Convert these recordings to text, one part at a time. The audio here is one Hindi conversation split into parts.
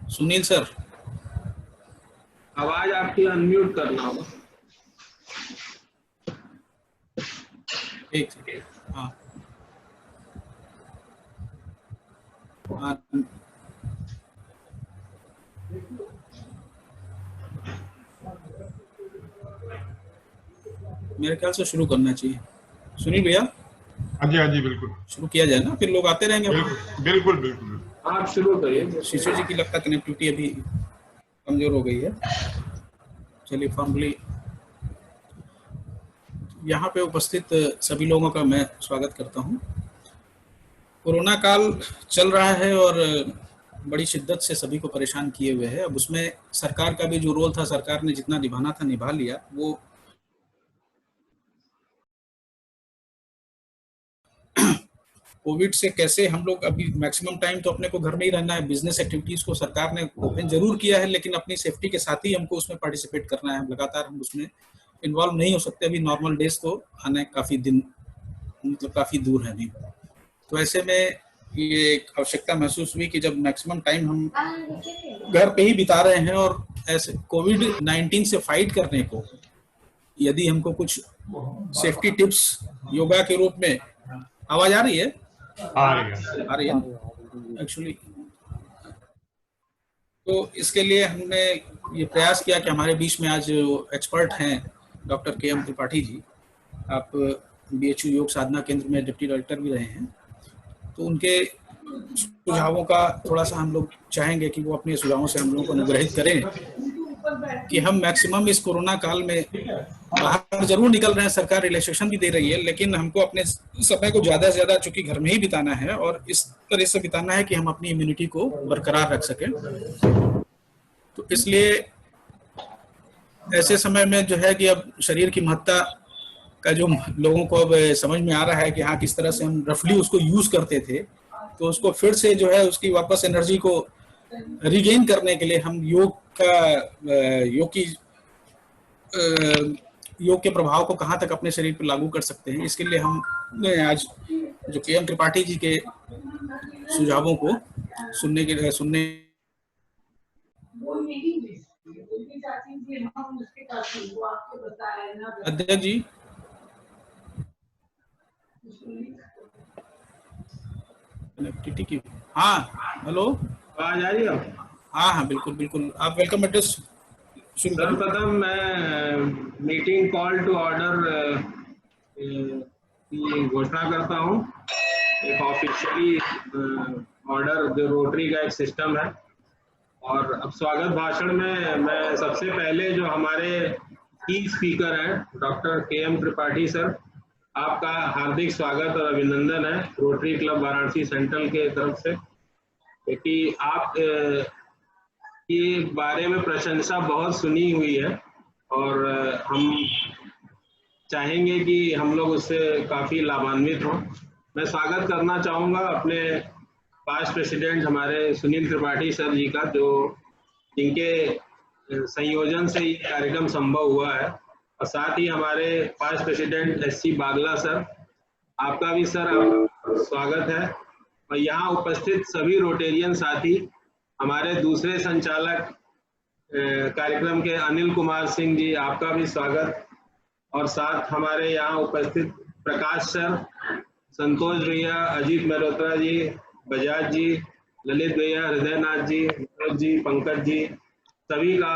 सुनील सर, आवाज आपकी अनम्यूट करना होगा। एक हाँ हाँ, मेरे ख्याल से शुरू करना चाहिए। सुनील भैया, हाँ जी बिल्कुल शुरू किया जाए ना, फिर लोग आते रहेंगे। बिल्कुल बिल्कुल आप शुरू करिए। शिशु जी की लगता कनेक्टिविटी अभी कमजोर हो गई है। चलिए फॉर्मली यहाँ पे उपस्थित सभी लोगों का मैं स्वागत करता हूँ। कोरोना काल चल रहा है और बड़ी शिद्दत से सभी को परेशान किए हुए है। अब उसमें सरकार का भी जो रोल था, सरकार ने जितना निभाना था निभा लिया। वो कोविड से कैसे हम लोग अभी मैक्सिमम टाइम तो अपने को घर में ही रहना है। बिजनेस एक्टिविटीज को सरकार ने ओपन जरूर किया है, लेकिन अपनी सेफ्टी के साथ ही हमको उसमें पार्टिसिपेट करना है। लगातार हम उसमें इन्वॉल्व नहीं हो सकते। अभी नॉर्मल डेज तो आने काफी दिन, मतलब काफी दूर है अभी। तो ऐसे में ये एक आवश्यकता महसूस हुई कि जब मैक्सिमम टाइम हम घर पे ही बिता रहे हैं और ऐसे कोविड-19 से फाइट करने को यदि हमको कुछ सेफ्टी टिप्स योगा के रूप में, आवाज आ रही है? आ रही है एक्चुअली। तो इसके लिए हमने ये प्रयास किया कि हमारे बीच में आज एक्सपर्ट हैं डॉक्टर के.एम. त्रिपाठी जी। आप बीएचयू योग साधना केंद्र में डिप्टी डायरेक्टर भी रहे हैं, तो उनके सुझावों का थोड़ा सा हम लोग चाहेंगे कि वो अपने सुझावों से हम लोगों को अनुग्रहित करें कि हम मैक्सिमम इस कोरोना काल में बाहर जरूर निकल रहे हैं, सरकार रिलैक्सेशन भी दे रही है, लेकिन हमको अपने समय को ज्यादा से ज्यादा चूंकि घर में ही बिताना है और इस तरह से बिताना है कि हम अपनी इम्यूनिटी को बरकरार रख सकें। तो इसलिए ऐसे समय में जो है कि अब शरीर की महत्ता का जो लोगों को अब समझ में आ रहा है कि हाँ किस तरह से हम रफली उसको यूज करते थे, तो उसको फिर से जो है उसकी वापस एनर्जी को रिगेन करने के लिए हम योग के प्रभाव को कहाँ तक अपने शरीर पर लागू कर सकते हैं। इसके लिए हम आज जो के.एम. त्रिपाठी जी के सुझावों को सुनने अध्यक्ष जी, कनेक्टिविटी की हाँ, हेलो, आवाज आ रही है? हाँ बिल्कुल बिल्कुल, आप वेलकम एड्रेस सर्वप्रथम मैं मीटिंग कॉल टू ऑर्डर की घोषणा करता हूँ। एक ऑफिशियली ऑर्डर जो रोटरी का एक सिस्टम है। और अब स्वागत भाषण में मैं सबसे पहले जो हमारे की स्पीकर हैं डॉक्टर के.एम. त्रिपाठी सर, आपका हार्दिक स्वागत और अभिनंदन है रोटरी क्लब वाराणसी सेंट्रल के तरफ से, क्योंकि आप के बारे में प्रशंसा बहुत सुनी हुई है और हम चाहेंगे कि हम लोग उससे काफ़ी लाभान्वित हों। मैं स्वागत करना चाहूँगा अपने पास्ट प्रेसिडेंट हमारे सुनील त्रिपाठी सर जी का, जो जिनके संयोजन से ये कार्यक्रम संभव हुआ है, और साथ ही हमारे पास्ट प्रेसिडेंट एस.सी. बागला सर, आपका भी सर आपका स्वागत है। और यहाँ उपस्थित सभी रोटेरियन साथी, हमारे दूसरे संचालक कार्यक्रम के अनिल कुमार सिंह जी, आपका भी स्वागत। और साथ हमारे यहाँ उपस्थित प्रकाश सर, संतोष भैया, अजीत मल्होत्रा जी, बजाज जी, ललित भैया, हृदयनाथ जी, मनोज जी, पंकज जी, सभी का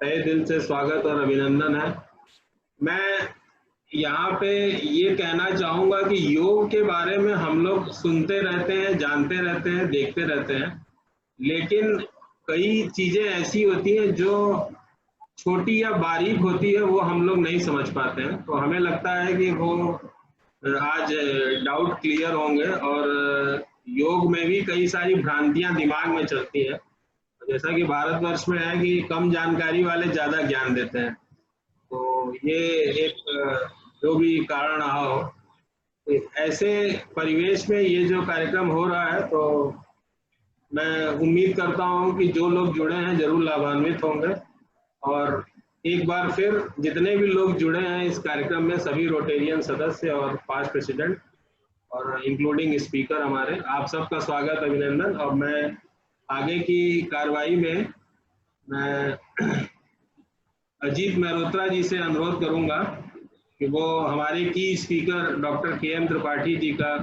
तहे दिल से स्वागत और अभिनंदन है। मैं यहाँ पे ये कहना चाहूँगा कि योग के बारे में हम लोग सुनते रहते हैं, जानते रहते हैं, देखते रहते हैं, लेकिन कई चीज़ें ऐसी होती हैं जो छोटी या बारीक होती है, वो हम लोग नहीं समझ पाते हैं। तो हमें लगता है कि वो आज डाउट क्लियर होंगे। और योग में भी कई सारी भ्रांतियां दिमाग में चलती है, जैसा कि भारतवर्ष में है कि कम जानकारी वाले ज़्यादा ज्ञान देते हैं। तो ये एक जो भी कारण रहा हो, तो ऐसे परिवेश में ये जो कार्यक्रम हो रहा है, तो मैं उम्मीद करता हूँ कि जो लोग जुड़े हैं जरूर लाभान्वित होंगे। और एक बार फिर जितने भी लोग जुड़े हैं इस कार्यक्रम में, सभी रोटेरियन सदस्य और पास्ट प्रेसिडेंट और इंक्लूडिंग स्पीकर हमारे, आप सबका स्वागत अभिनंदन। और मैं आगे की कार्रवाई में मैं अजीत मेहरोत्रा जी से अनुरोध करूंगा कि वो हमारे की स्पीकर डॉक्टर के.एम. त्रिपाठी जी का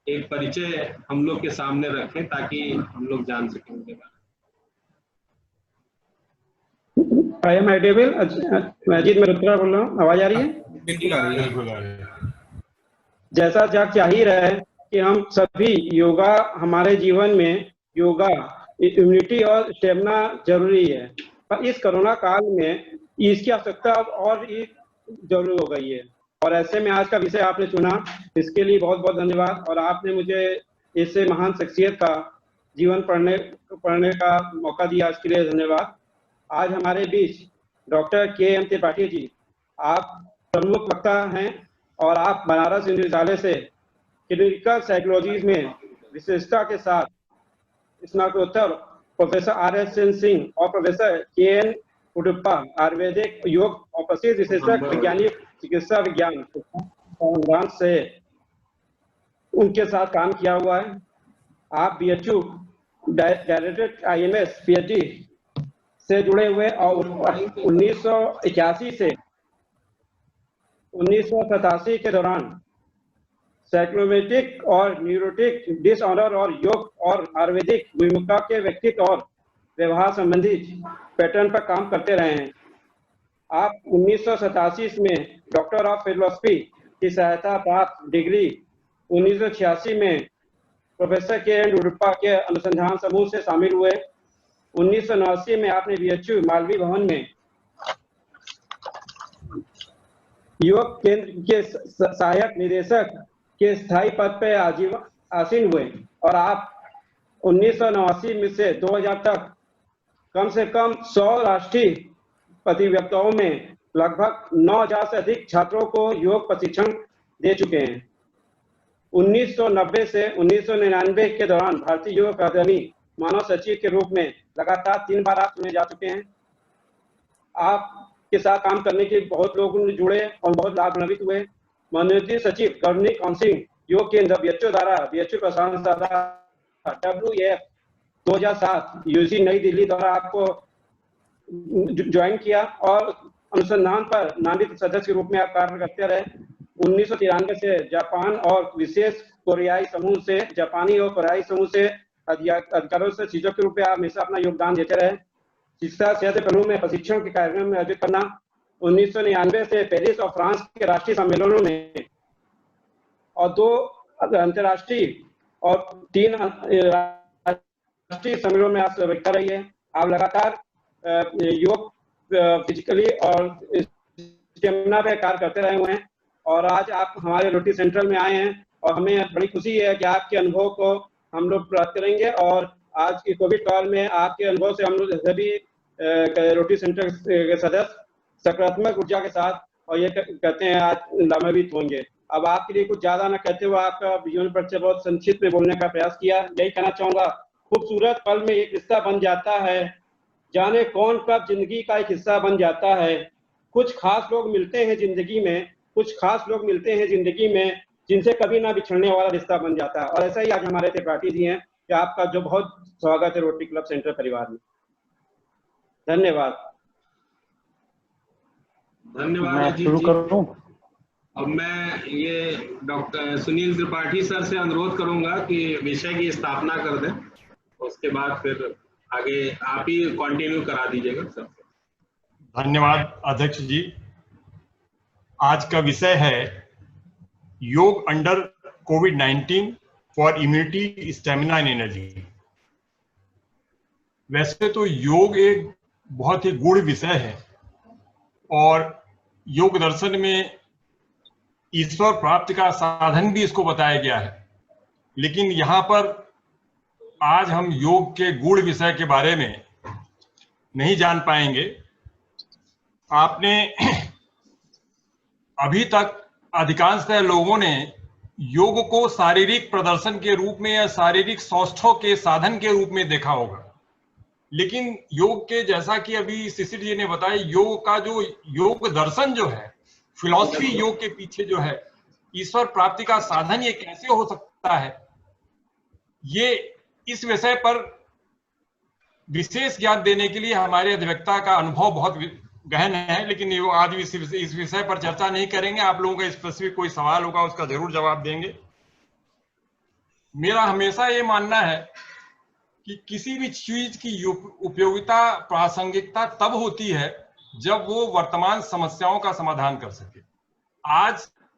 एक परिचय हम लोग के सामने रखें ताकि हम लोग जान सकें उनके बारे में। I am edible. मैं अजीत मेहरोत्रा बोल रहा हूँ। आवाज आ रही है? बिल्कुल आ रही है। बिल्कुल आ रही है। जैसा जग चाह ही रहा है कि हम सभी योगा, हमारे जीवन में योगा इम्यूनिटी और स्टेमिना जरूरी है, पर इस कोरोना काल में इसकी आवश्यकता अब और भी जरूरी हो गई है। और ऐसे में आज का विषय आपने चुना, इसके लिए बहुत बहुत धन्यवाद। और आपने मुझे इससे महान शख्सियत का जीवन पढ़ने का मौका दिया, इसके लिए धन्यवाद। आज हमारे बीच डॉक्टर के.एम. त्रिपाठी जी, आप प्रमुख वक्ता हैं और आप बनारस विश्वविद्यालय से क्लिनिकल साइकोलॉजी में विशेषता के साथ स्नातकोत्तर प्रोफेसर R.S. सिंह और प्रोफेसर के.एन. उडुप्पा आयुर्वेदिक योग और प्रसिद्ध विशेषज्ञ वैज्ञानिक चिकित्सा विज्ञान संस्थान से उनके साथ काम किया हुआ है। आप BHU डायरेक्टर IMS PhD से जुड़े हुए और 1981 से 1987 के दौरान साइकोसोमेटिक और न्यूरोटिक डिसऑर्डर और योग और आयुर्वेदिक विमुखता के व्यक्तित्व और व्यवहार संबंधी पैटर्न पर काम करते रहे हैं। आप 1987 में डॉक्टर ऑफ फिलोसफी की सहायता प्राप्त डिग्री 1986 में प्रोफेसर के.एन. उडुप्पा के अनुसंधान समूह से शामिल हुए। 1989 में आपने BHU मालवीय भवन में योग केंद्र के सहायक निदेशक के स्थायी पद पर आसीन हुए और आप 1989 में से 2000 तक कम से कम 100 राष्ट्रीय प्रतियोगिताओं में लगभग 9000 से अधिक छात्रों को योग प्रशिक्षण दे चुके हैं। 1990 से 1999 के दौरान भारतीय योग अकादमी मानव सचिव के रूप में लगातार 3 बार आप चुने जा चुके हैं। आपके साथ काम करने के बहुत लोग जुड़े और बहुत लाभान्वित हुए। मनोनीत सचिव गवर्निंग काउंसिल योग केंद्र BHU द्वारा BHU प्रसारण WF 2007 UC नई दिल्ली द्वारा आपको ज्वाइन किया और अनुसंधान पर नामित सदस्य के रूप में आप कार्य करते रहे। 1993 से जापान और विशेष कोरियाई समूह से जापानी और कोरियाई समूह से अधिकारियों से शिक्षक के रूप में आप हमेशा अपना योगदान देते रहे। शिक्षा सेहत पहलू में प्रशिक्षण के कार्यक्रम में आयोजित करना। 1999 से पेरिस और फ्रांस के राष्ट्रीय सम्मेलनों में और 2 अंतर्राष्ट्रीय और 3 राष्ट्रीय सम्मेलनों में आप सहभागिता रही है। आप लगातार योग फिजिकली और स्टेमिना पे कार्य करते रहे हुए हैं और आज आप हमारे रोटरी सेंट्रल में आए हैं और हमें बड़ी खुशी है कि आपके अनुभव को हम लोग प्राप्त करेंगे। और आज की कोविड काल में आपके अनुभव से हम लोग सभी रोटरी सेंटर के सदस्य सकारात्मक ऊर्जा के साथ और ये कहते हैं आज लाभान्वित होंगे। अब आपके लिए कुछ ज्यादा न कहते हुए आपका जीवन परिचय बहुत संक्षिप्त में बोलने का प्रयास किया। यही कहना चाहूंगा, खूबसूरत पल में एक रिश्ता बन जाता है, जाने कौन कब जिंदगी का एक हिस्सा बन जाता है। कुछ खास लोग मिलते हैं जिंदगी में, कुछ खास लोग मिलते हैं जिंदगी में जिनसे कभी ना बिछड़ने वाला रिश्ता बन जाता है। और ऐसा ही आज हमारे त्रिपाठी जी हैं कि आपका जो बहुत स्वागत है रोटरी क्लब सेंटर परिवार में। धन्यवाद। धन्यवाद अजीत जी। अब मैं ये डॉक्टर सुनील त्रिपाठी सर से अनुरोध करूंगा कि विषय की स्थापना कर दें, उसके बाद फिर आगे आप ही कंटिन्यू करा दीजिएगा सर। धन्यवाद अध्यक्ष जी। आज का विषय है योग under covid for immunity, stamina and energy. वैसे तो योग एक बहुत ही गूढ़ विषय है और योग दर्शन में ईश्वर प्राप्ति का साधन भी इसको बताया गया है, लेकिन यहाँ पर आज हम योग के गूढ़ विषय के बारे में नहीं जान पाएंगे। आपने अभी तक अधिकांशतः लोगों ने योग को शारीरिक प्रदर्शन के रूप में या शारीरिक सौष्ठव के साधन के रूप में देखा होगा, लेकिन योग के जैसा कि अभी शिशिर जी ने बताया, योग का जो योग दर्शन जो है, फिलॉसफी योग के पीछे जो है, ईश्वर प्राप्ति का साधन ये कैसे हो सकता है, ये इस विषय पर विशेष ज्ञान देने के लिए हमारे अधिवक्ता का अनुभव बहुत गहन है, लेकिन ये आज इस विषय पर चर्चा नहीं करेंगे। आप लोगों का स्पेसिफिक कोई सवाल होगा उसका जरूर जवाब देंगे। मेरा हमेशा ये मानना है कि किसी भी चीज की उपयोगिता प्रासंगिकता तब होती है जब वो वर्तमान समस्याओं का समाधान कर सके। आज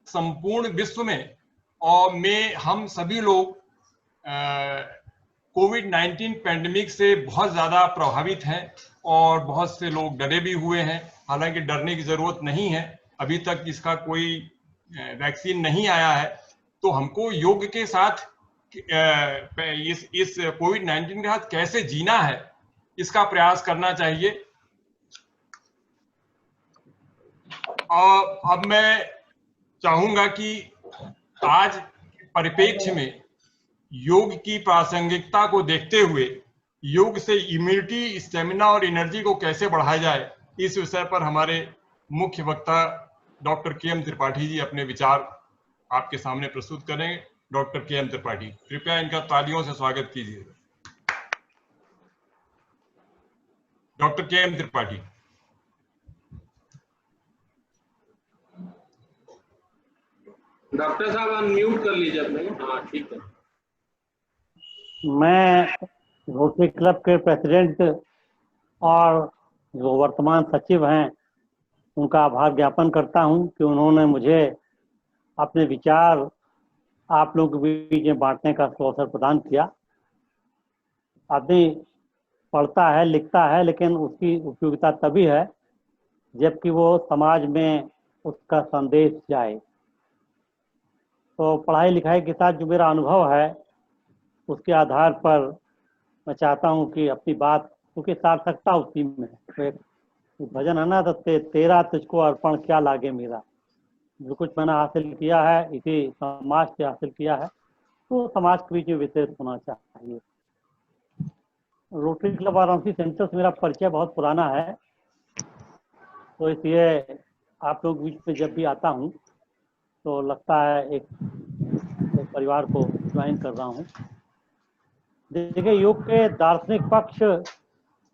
संपूर्ण विश्व में हम सभी लोग कोविड-19 पैंडेमिक से बहुत ज्यादा प्रभावित हैं और बहुत से लोग डरे भी हुए हैं। हालांकि डरने की जरूरत नहीं है, अभी तक इसका कोई वैक्सीन नहीं आया है। तो हमको योग के साथ इस कोविड-19 के साथ कैसे जीना है इसका प्रयास करना चाहिए। और अब मैं चाहूंगा कि आज परिप्रेक्ष्य में योग की प्रासंगिकता को देखते हुए योग से इम्यूनिटी, स्टेमिना और एनर्जी को कैसे बढ़ाया जाए, इस विषय पर हमारे मुख्य वक्ता डॉक्टर के.एम. त्रिपाठी जी अपने विचार आपके सामने प्रस्तुत करेंगे। डॉक्टर के.एम. त्रिपाठी, कृपया इनका तालियों से स्वागत कीजिए। डॉक्टर के.एम. त्रिपाठी। डॉक्टर साहब अनम्यूट कर लीजिए अपने। हाँ ठीक है। मैं रोटरी क्लब के प्रेसिडेंट और जो वर्तमान सचिव हैं उनका आभार ज्ञापन करता हूं कि उन्होंने मुझे अपने विचार आप लोगों के बीच में बांटने का अवसर प्रदान किया। आदमी पढ़ता है, लिखता है, लेकिन उसकी उपयोगिता तभी है जबकि वो समाज में उसका संदेश जाए। तो पढ़ाई लिखाई के साथ जो मेरा अनुभव है उसके आधार पर मैं चाहता हूं कि अपनी बात, क्योंकि सार्थकता उसी में है। एक भजन है ना, तो तेरा तुझको अर्पण क्या लागे मेरा। जो कुछ मैंने हासिल किया है इसी समाज से हासिल किया है, तो समाज के बीच में वितरित होना चाहिए। रोटरी क्लब वाराणसी सेंटर से मेरा परिचय बहुत पुराना है, तो इसलिए आप लोग बीच में जब भी आता हूँ तो लगता है एक परिवार को ज्वाइन कर रहा हूँ। देखिए, योग के दार्शनिक पक्ष,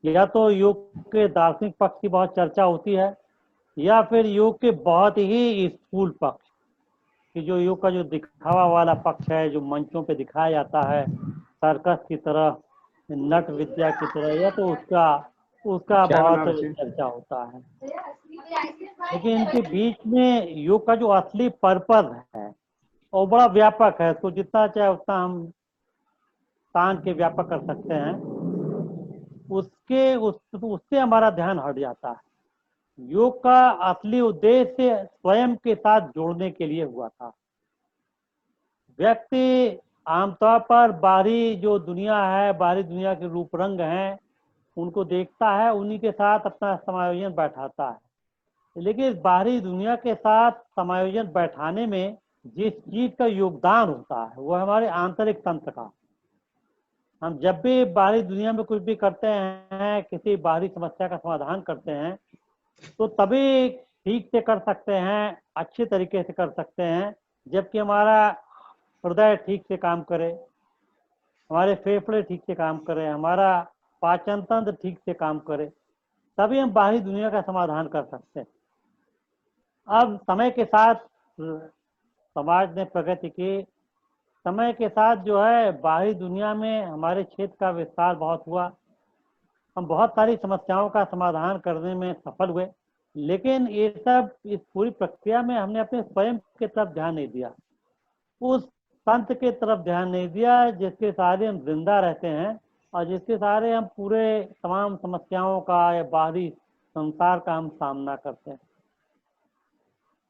या तो योग के दार्शनिक पक्ष की बहुत चर्चा होती है, या फिर योग के बहुत ही स्थूल पक्ष कि जो योग का जो दिखावा वाला पक्ष है, जो मंचों पे दिखाया जाता है सर्कस की तरह, नट विद्या की तरह, या तो उसका बहुत चर्चा होता है। लेकिन इनके बीच में योग का जो असली पर्पस है वो बड़ा व्यापक है। तो जितना चाहे उतना हम तान के व्यापक कर सकते हैं। उससे हमारा ध्यान हट जाता है। योग का असली उद्देश्य स्वयं के साथ जोड़ने के लिए हुआ था। व्यक्ति आमतौर पर बाहरी जो दुनिया है, बाहरी दुनिया के रूप रंग हैं, उनको देखता है, उन्हीं के साथ अपना समायोजन बैठाता है। लेकिन इस बाहरी दुनिया के साथ समायोजन बैठाने में जिस चीज का योगदान होता है वो हमारे आंतरिक तंत्र का। हम जब भी बाहरी दुनिया में कुछ भी करते हैं, किसी बाहरी समस्या का समाधान करते हैं, तो तभी ठीक से कर सकते हैं, अच्छे तरीके से कर सकते हैं, जबकि हमारा हृदय ठीक से काम करे, हमारे फेफड़े ठीक से काम करें, हमारा पाचन तंत्र ठीक से काम करे, तभी हम बाहरी दुनिया का समाधान कर सकते हैं। अब समय के साथ समाज ने प्रगति की, समय के साथ जो है बाहरी दुनिया में हमारे क्षेत्र का विस्तार बहुत हुआ। हम बहुत सारी समस्याओं का समाधान करने में सफल हुए, लेकिन ये सब इस पूरी प्रक्रिया में हमने अपने स्वयं के तरफ ध्यान नहीं दिया, उस तंत्र के तरफ ध्यान नहीं दिया जिसके सहारे हम जिंदा रहते हैं और जिसके सहारे हम पूरे तमाम समस्याओं का या बाहरी संसार का हम सामना करते हैं।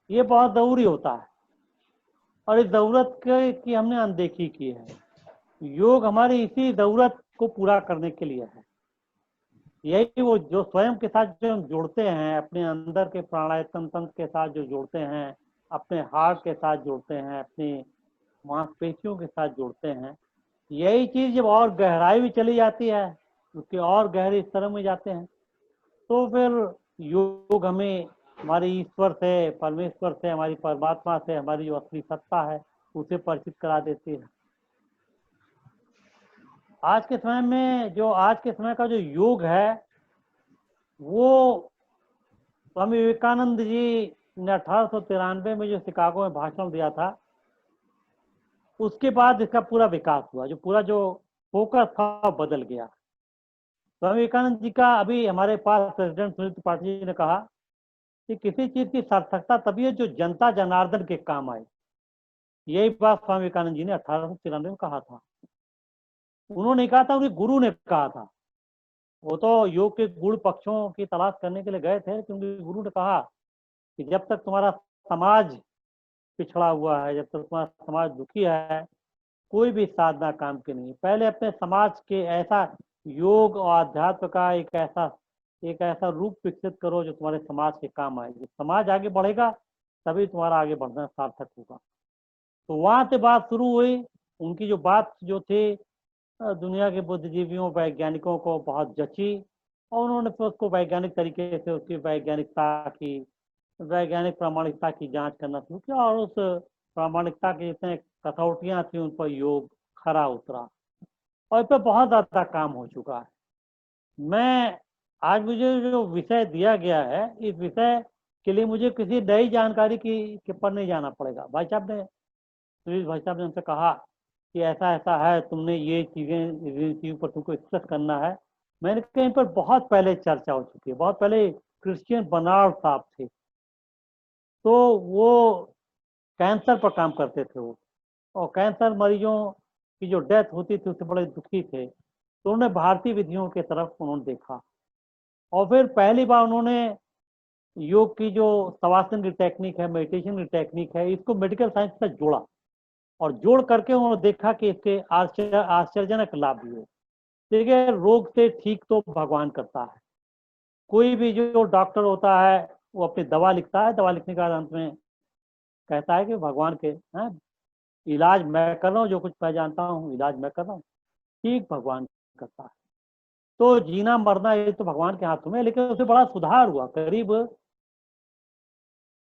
ये बहुत जरूरी होता है और इस जरूरत की हमने अनदेखी की है। योग हमारी इसी जरूरत को पूरा करने के लिए है। यही वो जो स्वयं के साथ जो हम जोड़ते हैं, अपने अंदर के प्राणायाम तंत्र के साथ जो जोड़ते हैं, अपने हार्ट के साथ जोड़ते हैं, अपनी मांसपेशियों के साथ जोड़ते हैं, यही चीज जब और गहराई में चली जाती है, उसके और गहरे स्तर में जाते हैं, तो फिर योग हमें हमारे ईश्वर से, परमेश्वर से, हमारी परमात्मा से, हमारी जो असली सत्ता है उसे परिचित करा देती है। आज के समय में आज के समय का जो योग है वो स्वामी विवेकानंद जी ने 1893 में जो शिकागो में भाषण दिया था, उसके बाद इसका पूरा विकास हुआ। जो पूरा जो फोकस था वो बदल गया। स्वामी विवेकानंद जी का अभी हमारे पास प्रेसिडेंट सुनील त्रिपाठी जी ने कहा कि किसी चीज की सार्थकता तभी है जो जनता जनार्दन के काम आए। यही बात स्वामी विवेकानंद जी ने 1893 में कहा था। उन्होंने कहा था, उनके गुरु ने कहा था। वो तो योग के गुण पक्षों की तलाश करने के लिए गए थे, क्योंकि गुरु ने कहा कि जब तक तुम्हारा समाज पिछड़ा हुआ है, जब तक तुम्हारा समाज दुखी है, कोई भी साधना काम की नहीं। पहले अपने समाज के ऐसा योग और अध्यात्म का एक ऐसा रूप विकसित करो जो तुम्हारे समाज के काम आए। जब समाज आगे बढ़ेगा तभी तुम्हारा आगे बढ़ना सार्थक होगा। तो वहां से बात शुरू हुई। उनकी जो बात जो थी दुनिया के बुद्धिजीवियों वैज्ञानिकों को बहुत जची, और उन्होंने फिर उसको वैज्ञानिक तरीके से उसकी वैज्ञानिक प्रामाणिकता की जांच करना शुरू किया, और उस प्रामाणिकता की जितने कसौटियां थी उन पर योग खरा उतरा, और इस पर बहुत ज्यादा काम हो चुका है। मैं आज मुझे जो विषय दिया गया है, इस विषय के लिए मुझे किसी नई जानकारी के पर नहीं जाना पड़ेगा। भाई साहब ने हमसे कहा कि ऐसा ऐसा है, तुमने ये चीज़ों पर तुमको एक्सप्रेस करना है। मैंने कहीं पर बहुत पहले चर्चा हो चुकी है। बहुत पहले क्रिश्चियन बर्नार्ड साहब थे, तो वो कैंसर पर काम करते थे वो, और कैंसर मरीजों की जो डेथ होती थी उससे बड़े दुखी थे। तो उन्होंने भारतीय विधियों की तरफ उन्होंने देखा, और फिर पहली बार उन्होंने योग की जो शवासन की टेक्निक है, मेडिटेशन की टेक्निक है, इसको मेडिकल साइंस से जोड़ा, और जोड़ करके उन्होंने देखा कि इसके आश्चर्यजनक लाभ भी है। देखिए, रोग से ठीक तो भगवान करता है। कोई भी जो डॉक्टर होता है वो अपनी दवा लिखता है, दवा लिखने के बाद अंत में कहता है कि भगवान के इलाज मैं कर रहा हूँ, जो कुछ मैं जानता हूँ इलाज मैं कर रहा हूँ, ठीक भगवान करता है। तो जीना मरना ये तो भगवान के हाथों में है, लेकिन उससे बड़ा सुधार हुआ। करीब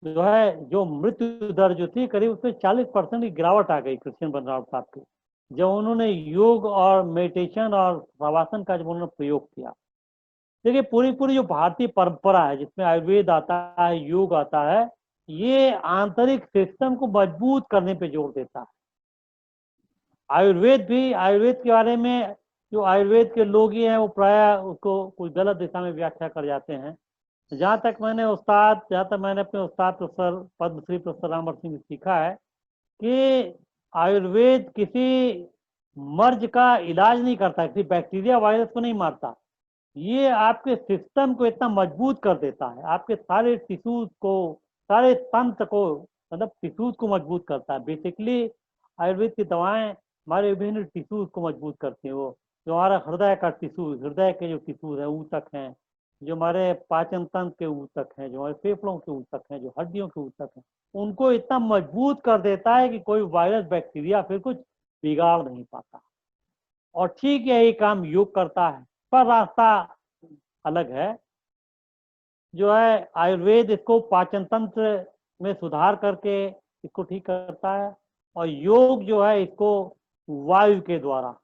जो मृत्यु दर जो थी, करीब उसमें 40% की गिरावट आ गई क्रिश्चियन बर्नार्ड साहब की, जब उन्होंने योग और मेडिटेशन और शवासन का जब उन्होंने प्रयोग किया। देखिए, पूरी जो भारतीय परंपरा है, जिसमें आयुर्वेद आता है, योग आता है, ये आंतरिक सिस्टम को मजबूत करने पे जोर देता है। आयुर्वेद के बारे में जो आयुर्वेद के लोग ही हैं वो प्राय उसको कुछ गलत दिशा में व्याख्या कर जाते हैं। जहाँ तक मैंने अपने उस्ताद प्रोफेसर पद्मश्री प्रोफेसर रामवर सिंह से सीखा है कि आयुर्वेद किसी मर्ज का इलाज नहीं करता, किसी बैक्टीरिया वायरस को नहीं मारता। ये आपके सिस्टम को इतना मजबूत कर देता है, आपके सारे टिश्यूज को, सारे तंत्र को, मतलब टिश्यूज को मजबूत करता है। बेसिकली आयुर्वेद की दवाएं हमारे विभिन्न टिश्यूज को मजबूत करती हैं। वो जो हमारा हृदय का टिश्यू, हृदय के जो टिश्यूज है, ऊतक हैं, जो हमारे पाचन तंत्र के ऊतक हैं, जो हमारे फेफड़ों के ऊतक हैं, जो हड्डियों के ऊतक हैं, उनको इतना मजबूत कर देता है कि कोई वायरस बैक्टीरिया फिर कुछ बिगाड़ नहीं पाता। और ठीक यही काम योग करता है, पर रास्ता अलग है। जो है आयुर्वेद इसको पाचन तंत्र में सुधार करके इसको ठीक करता है, और योग जो है इसको वायु के द्वारा,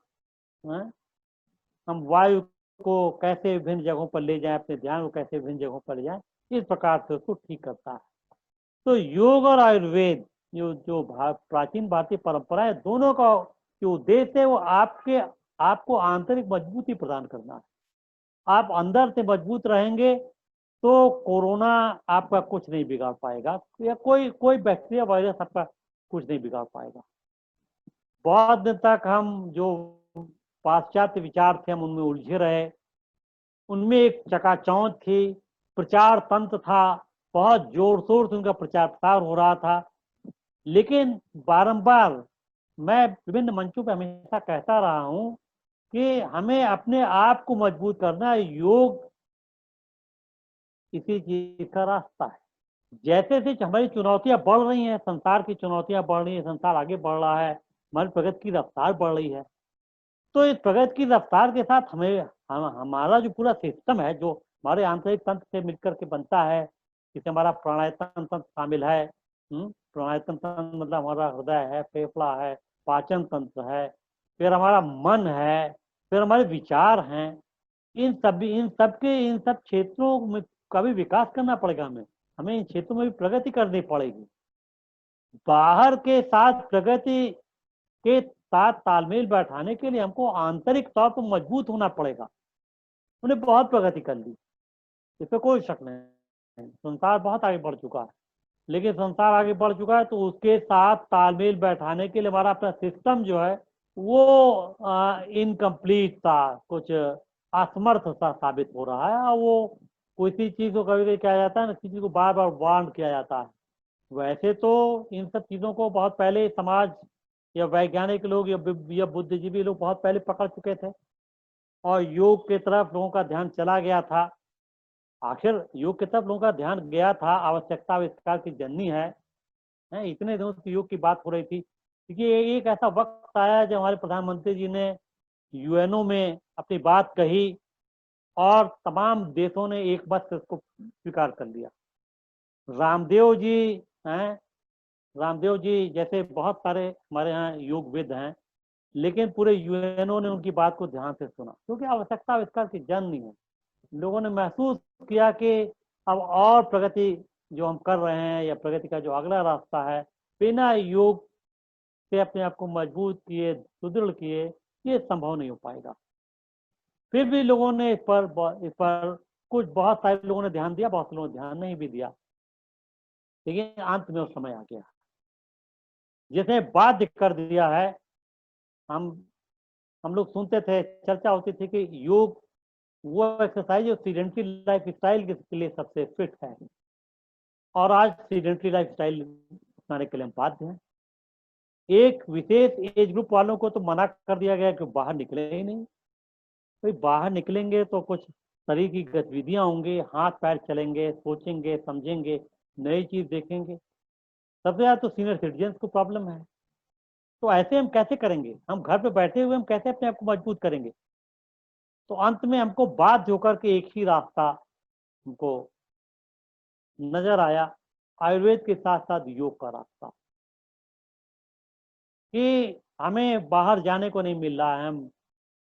हम वायु को कैसे विभिन्न जगहों पर ले जाएं, अपने ध्यान को कैसे विभिन्न जगहों पर ले जाएं, इस प्रकार से उसको ठीक करता है। तो योग और आयुर्वेद जो प्राचीन भारतीय परंपरा है, दोनों का जो उद्देश्य है वो आपको आंतरिक मजबूती प्रदान करना है। आप अंदर से मजबूत रहेंगे तो कोरोना आपका कुछ नहीं बिगाड़ पाएगा, या कोई बैक्टीरिया वायरस आपका कुछ नहीं बिगाड़ पाएगा। बहुत दिन तक हम जो पाश्चात्य विचार थे हम उनमें उलझे रहे। उनमें एक चकाचौंध थी, प्रचार तंत्र था, बहुत जोर शोर से उनका प्रचार प्रसार हो रहा था। लेकिन बारंबार मैं विभिन्न मंचों पर हमेशा कहता रहा हूं कि हमें अपने आप को मजबूत करना है। योग इसी चीज का रास्ता है। जैसे जैसे हमारी चुनौतियां बढ़ रही हैं, संसार की चुनौतियां बढ़ रही हैं, संसार आगे बढ़ रहा है, हमारी प्रगति की रफ्तार बढ़ रही है, तो इस प्रगति की रफ्तार के साथ हमारा जो पूरा सिस्टम है, जो हमारे आंतरिक तंत्र से मिलकर के बनता है, जिसमें हमारा प्राणायाम तंत्र शामिल है। प्राणायाम तंत्र मतलब हमारा हृदय है, फेफड़ा है, पाचन तंत्र है, फिर हमारा मन है, फिर हमारे विचार हैं, इन सब क्षेत्रों में का भी विकास करना पड़ेगा। हमें इन क्षेत्रों में भी प्रगति करनी पड़ेगी। बाहर के साथ प्रगति के साथ तालमेल बैठाने के लिए हमको आंतरिक तौर पर मजबूत होना पड़ेगा। उन्हें बहुत प्रगति कर ली, इसमें कोई शक नहीं। संसार बहुत आगे बढ़ चुका है, लेकिन संसार आगे बढ़ चुका है तो उसके साथ तालमेल बैठाने के लिए हमारा अपना सिस्टम जो है वो इनकम्प्लीट था, कुछ असमर्थ सा साबित हो रहा है। और वो किसी चीज को कभी कभी किया जाता है ना, किसी को बार बार वार्न किया जाता है। वैसे तो इन सब चीजों को बहुत पहले समाज या वैज्ञानिक लोग या बुद्धिजीवी लोग बहुत पहले पकड़ चुके थे, और योग की तरफ लोगों का ध्यान चला गया था। आखिर योग की तरफ लोगों का ध्यान गया था, आवश्यकता आविष्कार की जननी है। इतने दिनों से योग की बात हो रही थी, क्योंकि एक ऐसा वक्त आया जब हमारे प्रधानमंत्री जी ने यूएनओ में अपनी बात कही और तमाम देशों ने एक बात से उसको स्वीकार कर लिया। रामदेव जी हैं, रामदेव जी जैसे बहुत सारे हमारे यहाँ योगविद हैं, लेकिन पूरे यूएनओ ने उनकी बात को ध्यान से सुना, क्योंकि आवश्यकता आविष्कार की जननी है। लोगों ने महसूस किया कि अब और प्रगति जो हम कर रहे हैं या प्रगति का जो अगला रास्ता है, बिना योग से अपने आप को मजबूत किए, सुदृढ़ किए, ये संभव नहीं हो पाएगा। फिर भी लोगों ने इस पर कुछ बहुत सारे लोगों ने ध्यान दिया, बहुत से लोगों ने ध्यान नहीं भी दिया, लेकिन अंत में वो समय आ गया जिसने बाध्य कर दिया है। हम लोग सुनते थे, चर्चा होती थी कि योग वो एक्सरसाइज जो सीडेंटरी लाइफ स्टाइल के लिए सबसे फिट है, और आज सीडेंटरी लाइफ स्टाइल अपनाने के लिए हम बाध्य हैं। एक विशेष एज ग्रुप वालों को तो मना कर दिया गया कि बाहर निकले ही नहीं। तो बाहर निकलेंगे तो कुछ शरीर की गतिविधियां होंगी, हाथ पैर चलेंगे, सोचेंगे, समझेंगे, नई चीज देखेंगे। सबसे ज्यादा तो सीनियर सिटीजन को प्रॉब्लम है। तो ऐसे हम कैसे करेंगे? हम घर पे बैठे हुए हम कैसे अपने आप को मजबूत करेंगे? तो अंत में हमको बाध्य होकर के एक ही रास्ता हमको नजर आया, आयुर्वेद के साथ साथ योग का रास्ता, कि हमें बाहर जाने को नहीं मिल रहा है। हम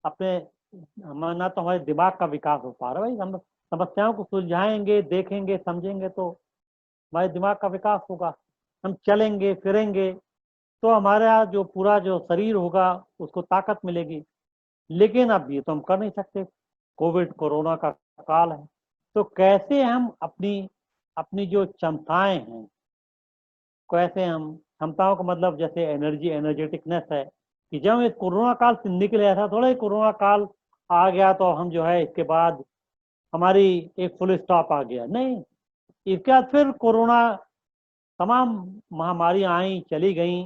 अपने ना तो हमारे दिमाग का विकास हो पा रहा है। भाई हम समस्याओं को सुलझाएंगे, देखेंगे, समझेंगे तो हमारे दिमाग का विकास होगा। हम चलेंगे फिरेंगे तो हमारा जो पूरा जो शरीर होगा उसको ताकत मिलेगी। लेकिन अब ये तो हम कर नहीं सकते, कोविड कोरोना का काल है। तो कैसे हम अपनी जो क्षमताएं हैं, कैसे हम क्षमताओं का मतलब जैसे एनर्जेटिकनेस है, कि जब इस कोरोना काल से निकले, ऐसा थोड़ा ही कोरोना काल आ गया तो हम जो है इसके बाद हमारी एक फुल स्टॉप आ गया, नहीं। इसके बाद फिर कोरोना, तमाम महामारियां आई चली गई,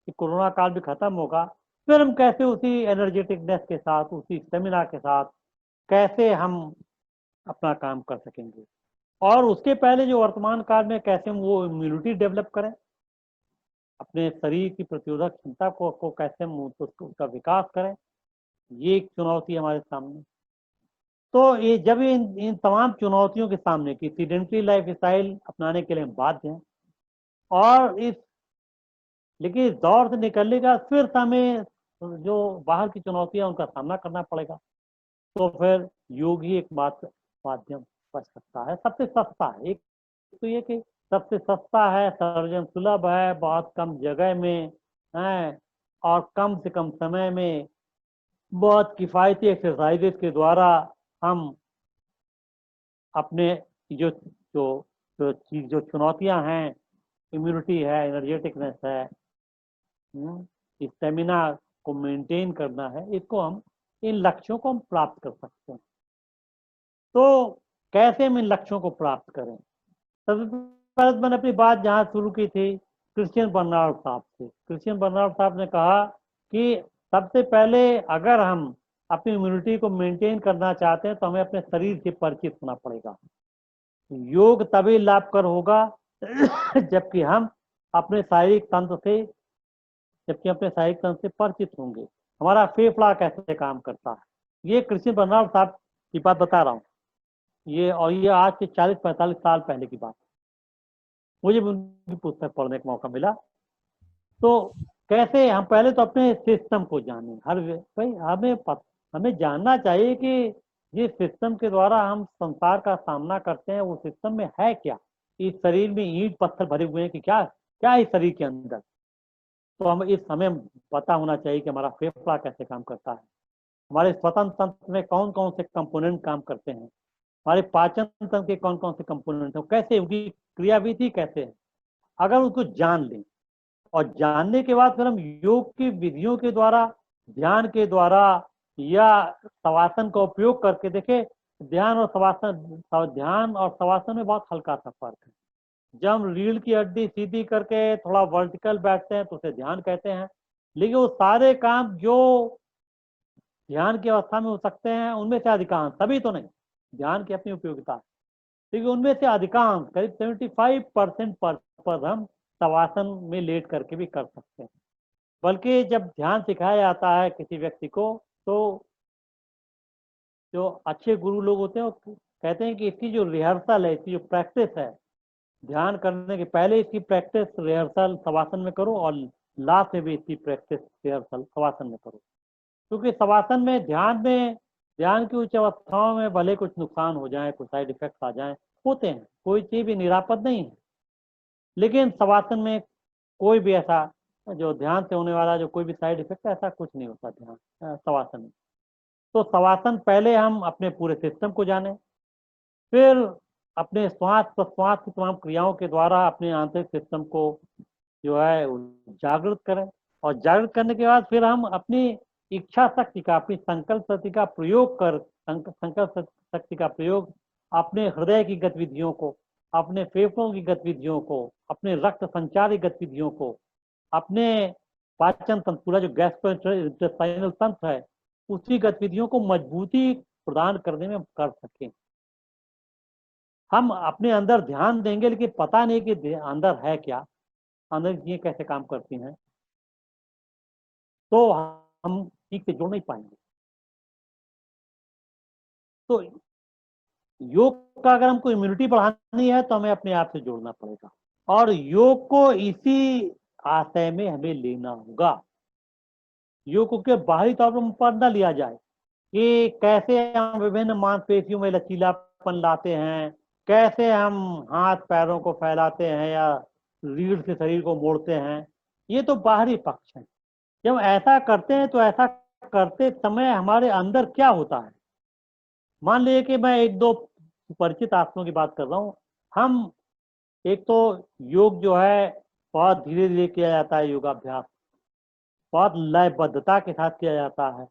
कि कोरोना काल भी खत्म होगा। फिर हम कैसे उसी एनर्जेटिकनेस के साथ, उसी स्टेमिना के साथ कैसे हम अपना काम कर सकेंगे, और उसके पहले जो वर्तमान काल में कैसे हम वो इम्यूनिटी डेवलप करें, अपने शरीर की प्रतिरोधक क्षमता को कैसे हम उसका विकास करें, ये एक चुनौती हमारे सामने। तो ये जब इन तमाम चुनौतियों के सामने की सीडेंटरी लाइफ स्टाइल अपनाने के लिए हम बाध्य हैं, और लेकिन इस दौर से निकलने का फिर हमें जो बाहर की चुनौतियां उनका सामना करना पड़ेगा। तो फिर योग ही एक माध्यम बच सकता है, सबसे सस्ता है। एक तो ये कि सबसे सस्ता है, सर्वजन सुलभ है, बहुत कम जगह में है, और कम से कम समय में बहुत किफायती एक्सरसाइजेस के द्वारा हम अपने जो जो जो चुनौतियां हैं, इम्यूनिटी है, एनर्जेटिकनेस है, स्टेमिना को मेंटेन करना है, इसको हम इन लक्ष्यों को हम प्राप्त कर सकते हैं। तो कैसे हम इन लक्ष्यों को प्राप्त करें? सबसे पहले मैंने अपनी बात जहाँ शुरू की थी क्रिश्चियन बर्नार्ड साहब से। क्रिश्चियन बर्नार्ड साहब ने कहा कि सबसे पहले अगर हम अपनी इम्यूनिटी को मेंटेन करना चाहते हैं तो हमें अपने शरीर से परिचित होना पड़ेगा। योग तभी लाभकर होगा जबकि हम अपने शारीरिक तंत्र से परिचित होंगे। हमारा फेफड़ा कैसे काम करता है, ये क्रिश्चियन बर्नार्ड साहब की बात बता रहा हूँ। ये आज से 40-45 साल पहले की बात। मुझे उनकी पुस्तक पढ़ने का मौका मिला। तो कैसे हम पहले तो अपने सिस्टम को जानें। भाई हमें जानना चाहिए कि जिस सिस्टम के द्वारा हम संसार का सामना करते हैं वो सिस्टम में है क्या। इस शरीर में ईंट पत्थर भरे हुए हैं कि क्या क्या इस शरीर के अंदर। तो हमें पता होना चाहिए कि हमारा फेफड़ा कैसे काम करता है, हमारे श्वसन तंत्र में कौन कौन से कंपोनेंट काम करते हैं, हमारे पाचन तंत्र के कौन कौन से कंपोनेंट हैं, कैसे उनकी क्रियाविधि कैसे है। अगर उसको जान लें और जानने के बाद फिर हम योग की विधियों के द्वारा, ध्यान के द्वारा या शवासन का उपयोग करके देखें। ध्यान और शवासन में बहुत हल्का सा फर्क है। जब हम रीढ़ की हड्डी सीधी करके थोड़ा वर्टिकल बैठते हैं तो उसे ध्यान कहते हैं, लेकिन वो सारे काम जो ध्यान की अवस्था में हो सकते हैं उनमें से अधिकांश, सभी तो नहीं, ध्यान की अपनी उपयोगिता है, लेकिन उनमें से अधिकांश करीब 75% पर्पज हम शवासन में लेट करके भी कर सकते हैं। बल्कि जब ध्यान सिखाया जाता है किसी व्यक्ति को तो जो अच्छे गुरु लोग होते हैं वो कहते हैं कि इसकी जो रिहर्सल है, इसकी जो प्रैक्टिस है, ध्यान करने के पहले इसकी प्रैक्टिस रिहर्सल शवासन में करो और लास्ट में भी इसकी प्रैक्टिस रिहर्सल शवासन में करो। क्योंकि शवासन में ध्यान की उच्च अवस्थाओं में भले कुछ नुकसान हो जाए, कुछ साइड इफेक्ट्स आ जाए, होते हैं, कोई चीज भी निरापद नहीं है, लेकिन शवासन में कोई भी ऐसा जो ध्यान से होने वाला जो कोई भी साइड इफेक्ट ऐसा कुछ नहीं होता ध्यान शवासन में। तो शवासन पहले हम अपने पूरे सिस्टम को जानें, फिर अपने श्वास प्रश्वास की तमाम क्रियाओं के द्वारा अपने आंतरिक सिस्टम को जो है जागृत करें, और जागृत करने के बाद फिर हम अपनी इच्छा शक्ति का, अपनी संकल्प शक्ति का प्रयोग कर संकल्प शक्ति का प्रयोग अपने हृदय की गतिविधियों को, अपने फेफड़ों की गतिविधियों को, अपने रक्त संचार की गतिविधियों को, अपने पाचन तंत्र, पूरा जो गैस्ट्रोइंटेस्टाइनल तंत्र है, उसी गतिविधियों को मजबूती प्रदान करने में कर सकें। हम अपने अंदर ध्यान देंगे लेकिन पता नहीं कि अंदर है क्या, अंदर चीजें कैसे काम करती हैं, तो हम ठीक से जुड़ नहीं पाएंगे। तो योग का अगर हमको इम्यूनिटी बढ़ानी है तो हमें अपने आप से जोड़ना पड़ेगा, और योग को इसी आशय में हमें लेना होगा। योग के बाहरी तौर पर न लिया जाए कि कैसे हम विभिन्न मांसपेशियों में लचीलापन लाते हैं, कैसे हम हाथ पैरों को फैलाते हैं या रीढ़ से शरीर को मोड़ते हैं, ये तो बाहरी पक्ष है। जब ऐसा करते हैं तो ऐसा करते समय हमारे अंदर क्या होता है। मान लीजिए कि मैं एक दो परिचित आसनों की बात कर रहा हूँ। हम एक तो योग जो है बहुत धीरे धीरे किया जाता है, योगाभ्यास बहुत लयबद्धता के साथ किया जाता है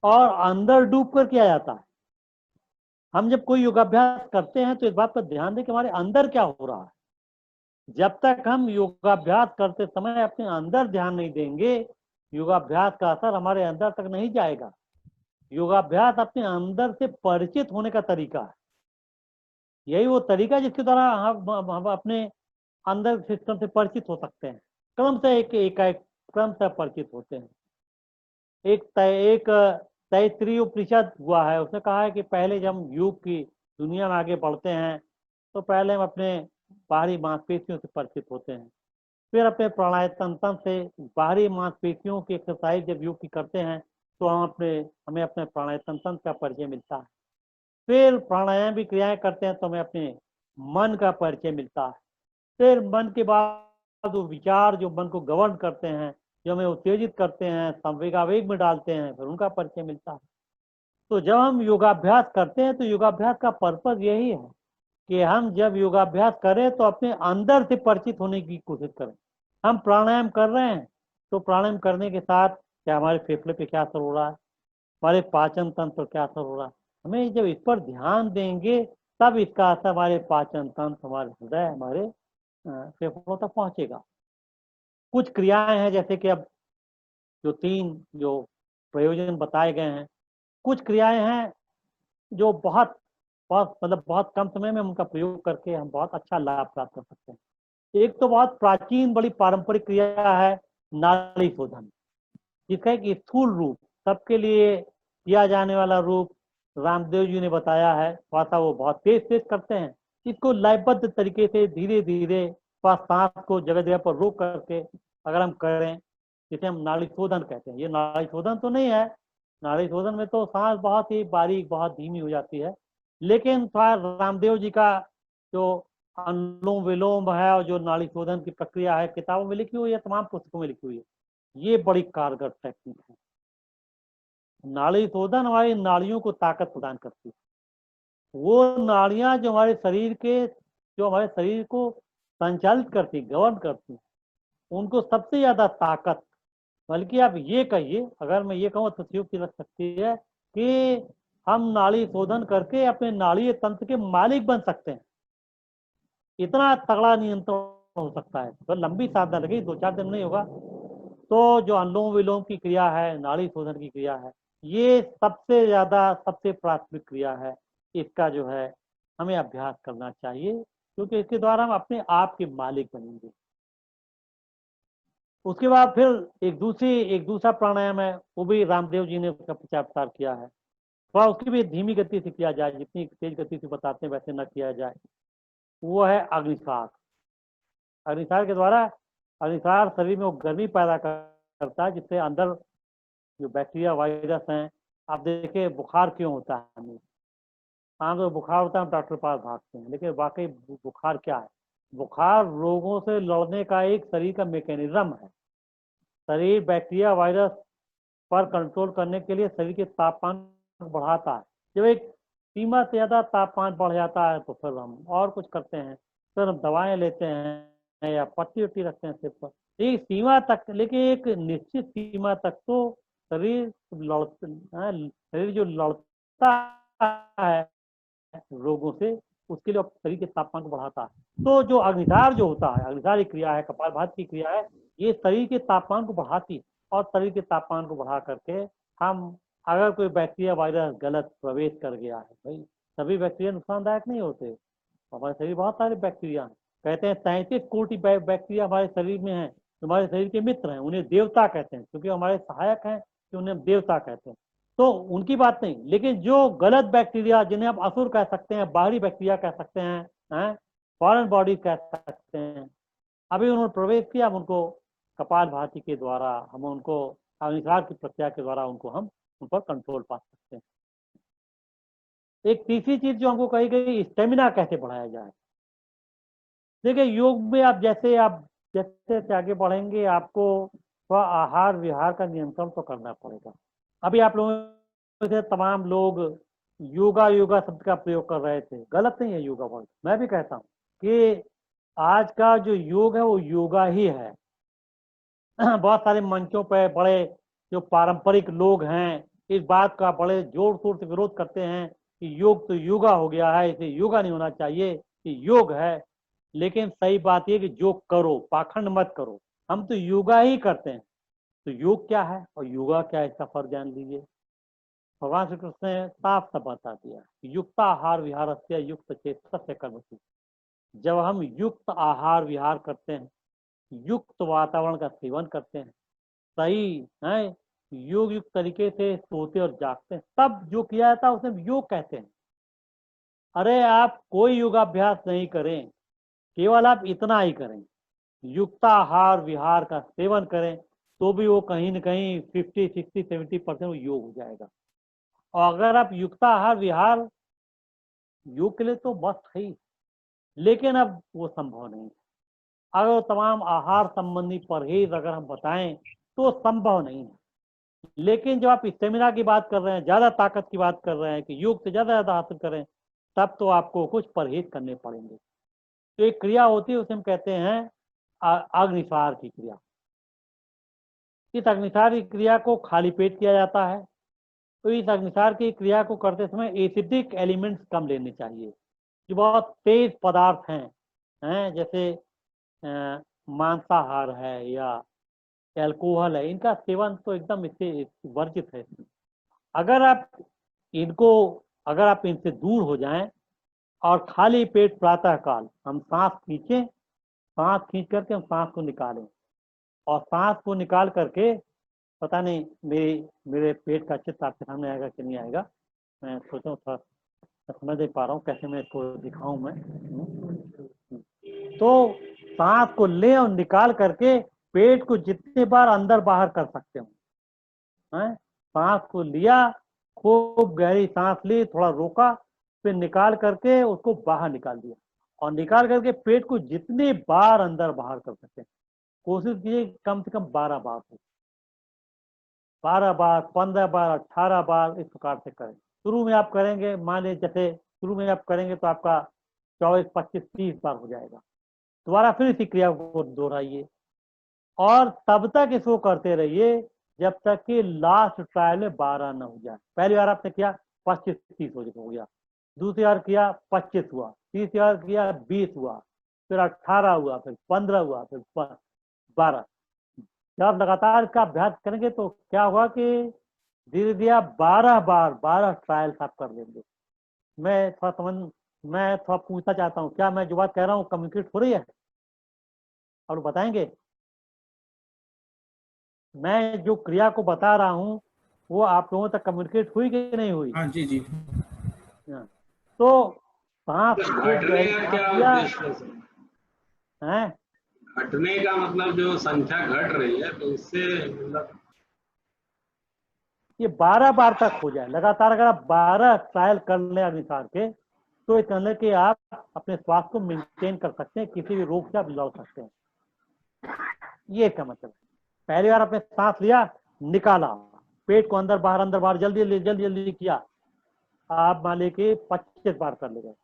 और अंदर डूब कर किया जाता है। हम जब कोई योगाभ्यास करते हैं तो इस बात पर ध्यान दें कि हमारे अंदर क्या हो रहा है। जब तक हम योगाभ्यास करते समय अपने अंदर ध्यान नहीं देंगे, योगाभ्यास का असर हमारे अंदर तक नहीं जाएगा। योगाभ्यास अपने अंदर से परिचित होने का तरीका है। यही वो तरीका जिसके द्वारा हम अपने अंदर सिस्टम से परिचित हो सकते हैं। क्रम से एक क्रम से परिचित होते हैं। एक तैत्तिरीय उपनिषद हुआ है, उसने कहा है कि पहले जब हम योग की दुनिया में आगे बढ़ते हैं तो पहले हम अपने बाहरी मांसपेशियों से परिचित होते हैं, फिर अपने प्राणायाम तंत्र से बाहरी मांसपेशियों की एक्सरसाइज जब योग की करते हैं तो हमें अपने प्राणायाम तंत्र का परिचय मिलता है। फिर प्राणायाम की क्रियाएं करते हैं तो हमें अपने मन का परिचय मिलता है। फिर मन के बाद वो विचार जो मन को गवर्न करते हैं, जो हमें उत्तेजित करते हैं, संवेगावेग में डालते हैं, फिर उनका परिचय मिलता है। तो जब हम योगाभ्यास करते हैं तो योगाभ्यास का पर्पज यही है कि हम जब योगाभ्यास करें तो अपने अंदर से परिचित होने की कोशिश करें। हम प्राणायाम कर रहे हैं तो प्राणायाम करने के साथ क्या हमारे फेफड़े पे क्या असर हो रहा है, हमारे पाचन तंत्र पर क्या असर हो रहा है, हमें जब इस पर ध्यान देंगे तब इसका असर हमारे पाचन तंत्र, हमारे हृदय, हमारे फेफड़ों तक पहुंचेगा। कुछ क्रियाएं हैं जैसे कि अब जो 3 जो प्रयोजन बताए गए हैं, कुछ क्रियाएं हैं जो बहुत बहुत कम समय में उनका प्रयोग करके हम बहुत अच्छा लाभ प्राप्त कर सकते हैं। एक तो बहुत प्राचीन बड़ी पारंपरिक क्रिया है नाड़ी शोधन, जिसका एक स्थूल रूप सबके लिए किया जाने वाला रूप रामदेव जी ने बताया है। थोड़ा वो बहुत तेज करते हैं, इसको लयबद्ध तरीके से धीरे धीरे सांस को जगह जगह पर रोक करके अगर हम करें जिसे हम नाड़ी शोधन कहते हैं। ये नाड़ी शोधन तो नहीं है, नाड़ी शोधन में तो सांस बहुत ही बारीक, बहुत धीमी हो जाती है, लेकिन थोड़ा रामदेव जी का जो अनुलोम विलोम है और जो नाड़ी शोधन की प्रक्रिया है, किताबों में लिखी हुई है, तमाम पुस्तकों में लिखी हुई है, ये बड़ी कारगर टेक्निक है। नाड़ी शोधन हमारी नाड़ियों को ताकत प्रदान करती है। वो नाड़ियां जो हमारे शरीर के, जो हमारे शरीर को संचालित करती, गवर्न करती, उनको सबसे ज्यादा ताकत, बल्कि आप ये कहिए, अगर मैं ये कहूँ तो युक्ति लग सकती है कि हम नाड़ी शोधन करके अपने नाड़ीय तंत्र के मालिक बन सकते हैं। इतना तगड़ा नियंत्रण हो सकता है। तो लंबी साधना लगी, 2-4 दिन नहीं होगा। तो जो अनुलोम विलोम की क्रिया है, नाड़ी शोधन की क्रिया है, ये सबसे ज्यादा, सबसे प्राथमिक क्रिया है। इसका जो है हमें अभ्यास करना चाहिए, क्योंकि इसके द्वारा हम अपने आप के मालिक बनेंगे। उसके बाद फिर एक दूसरा प्राणायाम है, वो भी रामदेव जी ने उसका प्रचार प्रसार किया है। थोड़ा उसकी भी धीमी गति से किया जाए, जितनी तेज गति से बताते हैं वैसे न किया जाए। वो है अग्निसार। अग्निसार के द्वारा, अग्निसार शरीर में वो गर्मी पैदा करता है, जिससे अंदर जो बैक्टीरिया, वायरस हैं, आप देखिए बुखार क्यों होता है हमें, आम तो बुखार होता है, हम डॉक्टर के पास भागते हैं, लेकिन वाकई बुखार क्या है? बुखार रोगों से लड़ने का एक शरीर का मैकेनिज्म है। शरीर बैक्टीरिया, वायरस पर कंट्रोल करने के लिए शरीर के तापमान को बढ़ाता है। जब एक सीमा से ज्यादा तापमान बढ़ जाता है तो फिर हम और कुछ करते हैं, फिर हम दवाएं लेते हैं या पट्टी उट्टी रखते हैं सिर पर, एक सीमा तक। लेकिन एक निश्चित सीमा तक तो शरीर शरीर जो लड़ता है रोगों से, उसके लिए शरीर के तापमान को बढ़ाता है। तो जो अग्निसार जो होता है, अग्निसार की क्रिया है, कपालभाति की क्रिया है, ये शरीर के तापमान को बढ़ाती है। और शरीर के तापमान को बढ़ा करके हम, अगर कोई बैक्टीरिया, वायरस गलत प्रवेश कर गया है, भाई सभी बैक्टीरिया नुकसानदायक नहीं होते, हमारे शरीर बहुत सारे बैक्टीरिया हैं। कहते हैं 33 कोटि बैक्टीरिया हमारे शरीर में हैं, जो हमारे शरीर के मित्र हैं, उन्हें देवता कहते हैं, क्योंकि हमारे सहायक हैं, कि उन्हें हम देवता कहते हैं। तो उनकी बात नहीं, लेकिन जो गलत बैक्टीरिया, जिन्हें आप असुर कह सकते हैं, बाहरी बैक्टीरिया कह सकते हैं, फॉरेन बॉडी कह सकते हैं, अभी उन्होंने प्रवेश किया, हम उनको कपालभाति के द्वारा, हम उनको अग्निसार की प्रक्रिया के द्वारा हम उन पर कंट्रोल पा सकते हैं। एक तीसरी चीज जो हमको कही गई, स्टेमिना कैसे बढ़ाया जाए। देखिए, योग में आप जैसे जैसे आगे बढ़ेंगे, आपको थोड़ा आहार विहार का नियंत्रण तो करना पड़ेगा। अभी आप लोगों से तमाम लोग योगा शब्द का प्रयोग कर रहे थे, गलत नहीं है योगा वर्ड, मैं भी कहता हूँ कि आज का जो योग है वो योगा ही है। बहुत सारे मंचों पर बड़े जो पारंपरिक लोग हैं, इस बात का बड़े जोर शोर से विरोध करते हैं कि योग तो योगा हो गया है, इसे योगा नहीं होना चाहिए, कि योग है। लेकिन सही बात यह कि जो करो, पाखंड मत करो, हम तो योगा ही करते हैं। तो योग क्या है और योगा क्या है, इसका फर्क जान लीजिए। भगवान श्री कृष्ण ने साफ साफ बता दिया, युक्त आहार विहारस्य युक्त चेतस्य कर्मसु। जब हम युक्त आहार विहार करते हैं, युक्त वातावरण का सेवन करते हैं, सही है, योग युक्त तरीके से सोते और जागते हैं, तब जो किया जाता है उसे योग कहते हैं। अरे आप कोई योगाभ्यास नहीं करें, केवल आप इतना ही करें, युक्त आहार विहार का सेवन करें, तो भी वो कहीं न कहीं 50, 60, 70% योग हो जाएगा। और अगर आप युक्त आहार विहार योग के लिए तो मस्त है, लेकिन अब वो संभव नहीं है। अगर तमाम आहार संबंधी परहेज अगर हम बताएं तो संभव नहीं है। लेकिन जब आप स्टेमिना की बात कर रहे हैं, ज्यादा ताकत की बात कर रहे हैं कि योग से ज्यादा हासिल करें, तब तो आपको कुछ परहेज करने पड़ेंगे। तो एक क्रिया होती है, उसे हम कहते हैं अग्निसार की क्रिया। इस अग्निसार की क्रिया को खाली पेट किया जाता है। तो इस अग्निसार की क्रिया को करते समय एसिडिक एलिमेंट्स कम लेने चाहिए। जो बहुत तेज पदार्थ हैं जैसे मांसाहार है या अल्कोहल है, इनका सेवन तो एकदम इससे वर्जित है। अगर आप इनसे दूर हो जाएं और खाली पेट प्रातः काल हम सांस खींचें, सांस खींच करके हम सांस को निकालें, और सांस को निकाल करके, पता नहीं मेरे पेट का चित्र आपके सामने आएगा कि नहीं आएगा, मैं सोचूं थोड़ा समझ नहीं पा रहा हूँ कैसे मैं इसको दिखाऊं मैं। तो सांस को लें और निकाल करके पेट को जितने बार अंदर बाहर कर सकते हो, हैं, सांस को लिया, खूब गहरी सांस ली, थोड़ा रोका, फिर निकाल करके उसको बाहर निकाल दिया, और निकाल करके पेट को जितने बार अंदर बाहर कर सकते हैं, कोशिश कीजिए कम से कम 12 बार हो, 12 बार, 15 बार, 18 बार, इस प्रकार से करें। शुरू में आप करेंगे, मान लीजिए जैसे शुरू में आप करेंगे तो आपका 24, 25, 30 बार हो जाएगा। दोबारा फिर इसी क्रिया को दोहराइए और तब तक इसको करते रहिए जब तक कि लास्ट ट्रायल में 12 न हो जाए। पहली बार आपने किया 25, 30 हो गया, दूसरी बार किया 25 हुआ, तीसरी बार किया 20 हुआ, फिर 18 हुआ, फिर 15 हुआ, फिर 12। जब आप लगातार इसका अभ्यास करेंगे तो क्या होगा कि धीरे धीरे आप 12 बार 12 ट्रायल्स आप कर लेंगे। मैं थोड़ा पूछना चाहता हूँ, क्या मैं जो बात कह रहा हूँ कम्युनिकेट हो रही है? और बताएंगे, मैं जो क्रिया को बता रहा हूँ वो आप लोगों तक कम्युनिकेट हुई कि नहीं हुई? हाँ जी जी। तो सांस घटने का क्या उद्देश्य है सर? हैं, घटने का मतलब जो संख्या घट रही है तो इससे मतलब ये 12 बार तक हो जाए लगातार। अगर आप 12 ट्रायल कर लें अनुसार के, तो ये कहने कि आप अपने स्वास्थ्य को मेंटेन कर सकते हैं, किसी भी रोग से आप लड़ सकते हैं। ये क्या मतलब है? पहली बार आपने सांस लिया, निकाला, पेट को अंदर बाहर जल्दी जल्दी किया, आप मान लीजिए कि 25 बार कर ले गए।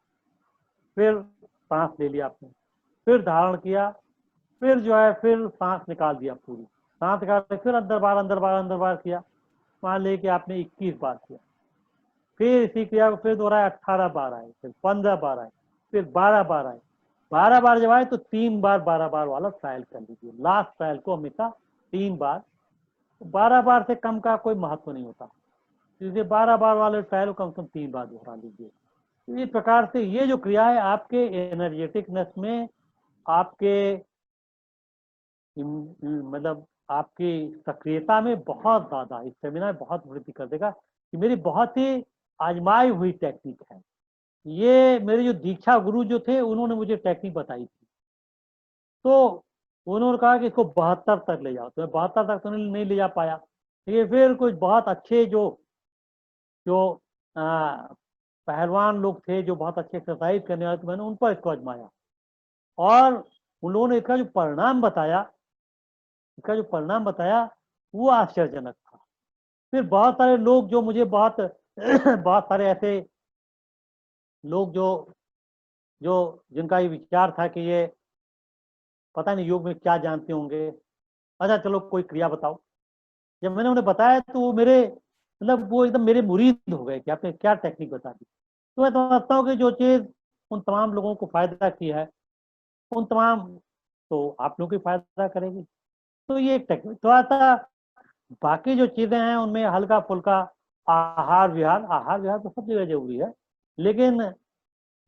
फिर सांस ले लिया आपने, फिर धारण किया, फिर जो है फिर सांस निकाल दिया, पूरी सांस निकाल, फिर अंदर बाहर किया, मान लीजिए कि आपने 21 बार किया। फिर इसी क्रिया को फिर दोहराया, 18 बार आए, फिर 15 बार आए, फिर 12 बार आए। 12 बार जब आए तो 3 बार 12 बार वाला ट्रायल कर लीजिए। लास्ट ट्रायल को हमेशा 3 बार, 12 बार से कम का कोई महत्व नहीं होता, इसलिए 12 बार वाले ट्रायल को कम से कम 3 बार दोहरा लीजिए। इस प्रकार से ये जो क्रिया है आपके एनर्जेटिकनेस में, आपके मतलब आपकी सक्रियता में बहुत ज्यादा, स्टेमिना में बहुत वृद्धि कर देगा। कि मेरी बहुत ही आजमाई हुई टेक्निक है ये। मेरे जो दीक्षा गुरु जो थे उन्होंने मुझे टेक्निक बताई थी, तो उन्होंने कहा कि इसको 72 तक ले जाओ, तो मैं 72 तक तो नहीं ले जा पाया। ये फिर कुछ बहुत अच्छे जो जो पहलवान लोग थे, जो बहुत अच्छे एक्सरसाइज करने वाले थे, मैंने उन पर इसको आजमाया, और उन लोगों ने इसका जो परिणाम बताया वो आश्चर्यजनक था। फिर बहुत सारे लोग जो मुझे बहुत बहुत सारे ऐसे लोग जो जो जिनका ये विचार था कि ये पता नहीं योग में क्या जानते होंगे, अच्छा चलो कोई क्रिया बताओ। जब मैंने उन्हें बताया तो वो मेरे मतलब वो एकदम मेरे मुरीद हो गए कि आपने क्या टेक्निक बता दी। तो मैं समझता हूँ कि जो चीज़ उन तमाम लोगों को फायदा की है, उन तमाम तो आप लोगों की फायदा करेगी। तो ये एक टेक्निक थोड़ा सा, बाकी जो चीजें हैं उनमें हल्का फुल्का आहार विहार तो सब जगह जरूरी है, लेकिन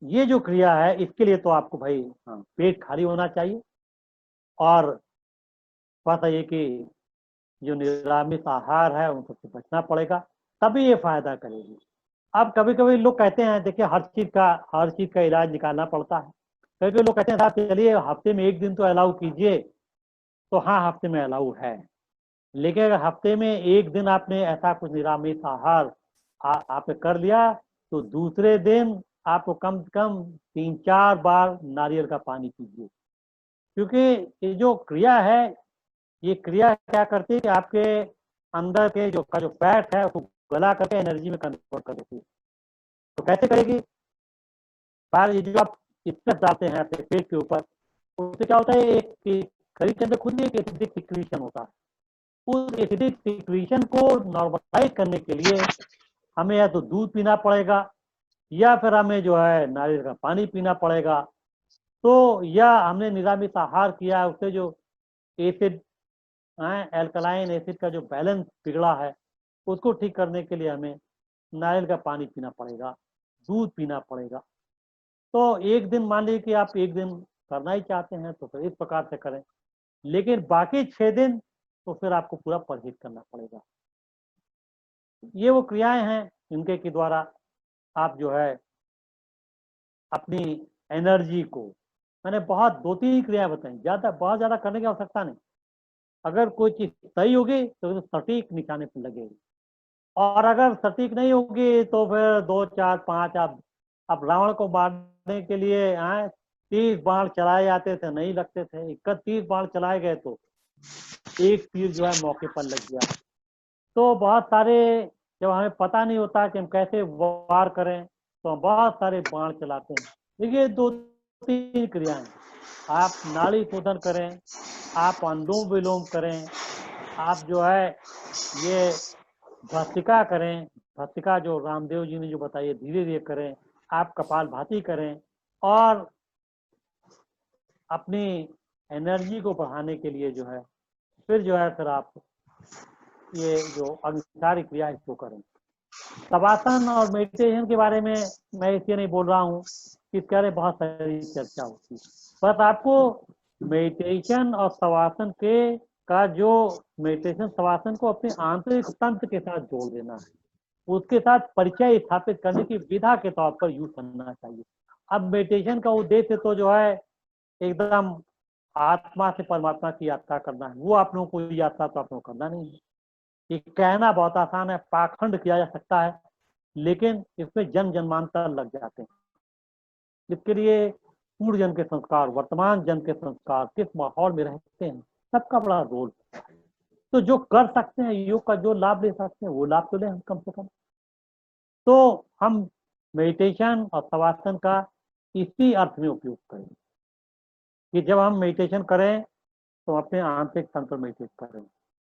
ये जो क्रिया है इसके लिए तो आपको भाई पेट खाली होना चाहिए, और बात है ये कि जो निरामिष आहार है उन सबसे बचना पड़ेगा, तभी ये फायदा करेगी। अब कभी कभी लोग कहते हैं, देखिए हर चीज का इलाज निकालना पड़ता है। कभी कभी लोग कहते हैं साहब चलिए हफ्ते में एक दिन तो अलाउ कीजिए, तो हाँ हफ्ते में अलाउ है, लेकिन अगर हफ्ते में एक दिन आपने ऐसा कुछ निरामिष आहार आपने कर लिया, तो दूसरे दिन आपको कम से कम 3-4 बार नारियल का पानी पीजिए। क्योंकि ये जो क्रिया है, ये क्रिया क्या करती है कि आपके अंदर के जो फैट है उसको गला करके एनर्जी में कन्वर्ट कर देती है। तो कैसे करेगी? बाहर ये जो आप स्ट्रेस डालते हैं अपने पेट के ऊपर, उससे क्या होता है, एक शरीर के अंदर खुद ही एक एसिडिक सिक्रीशन होता है। उस एसिडिक सिक्रीशन को नॉर्मलाइज करने के लिए हमें या तो दूध पीना पड़ेगा, या फिर हमें जो है नारियल का पानी पीना पड़ेगा। तो या हमने निरामिष आहार किया, उससे जो एसिड एल्कलाइन एसिड का जो बैलेंस बिगड़ा है उसको ठीक करने के लिए हमें नारियल का पानी पीना पड़ेगा, दूध पीना पड़ेगा। तो एक दिन मान लीजिए कि आप एक दिन करना ही चाहते हैं तो फिर इस प्रकार से करें, लेकिन बाकी 6 दिन तो फिर आपको पूरा परहेज करना पड़ेगा। ये वो क्रियाएं हैं इनके के द्वारा आप जो है अपनी एनर्जी को, मैंने बहुत 2-3 क्रियाएं बताई, बहुत ज्यादा करने की आवश्यकता नहीं, अगर कोई चीज सही होगी तो सटीक निशाने पर लगेगी, और अगर सटीक नहीं होगी तो फिर 2 4 5 आप रावण को मारने के लिए 30 बाण चलाए जाते थे, नहीं लगते थे। 31 बाण चलाए गए तो एक तीर जो है मौके पर लग गया। तो बहुत सारे, जब हमें पता नहीं होता कि हम कैसे वार करें तो हम बहुत सारे बाण चलाते हैं। देखिए 2-3 क्रियाएं, आप नाड़ी शोधन करें, आप अनुलोम विलोम करें, आप जो है ये भस्त्रिका करें, भस्त्रिका जो रामदेव जी ने जो बताई धीरे धीरे करें, आप कपालभाति करें, और अपनी एनर्जी को बढ़ाने के लिए जो है फिर आप ये जो अग्निसारी क्रिया है इसको करें। शवासन और मेडिटेशन के बारे में मैं इसलिए नहीं बोल रहा हूँ कि इसके बारे में बहुत सारी चर्चा होती है, बस आपको मेडिटेशन और शवासन के का जो मेडिटेशन शवासन को अपने आंतरिक तंत्र के साथ जोड़ देना है, उसके साथ परिचय स्थापित करने की विधा के तौर पर यूज करना चाहिए। अब मेडिटेशन का उद्देश्य तो जो है एकदम आत्मा से परमात्मा की यात्रा करना है, वो आप लोगों को यात्रा तो आप लोगों को करना नहीं है। ये कहना बहुत आसान है, पाखंड किया जा सकता है, लेकिन इसमें जन्म जन्मांतर लग जाते हैं। इसके लिए पूर्व जन्म के संस्कार, वर्तमान जन्म के संस्कार, किस माहौल में रहते हैं, सबका बड़ा रोल है। तो जो कर सकते हैं, योग का जो लाभ ले सकते हैं वो लाभ तो लें हम कम से कम। तो हम मेडिटेशन और शवासन का इसी अर्थ में उपयोग करें कि जब हम मेडिटेशन करें तो अपने आंतरिक तंत्र मेडिटेट करें,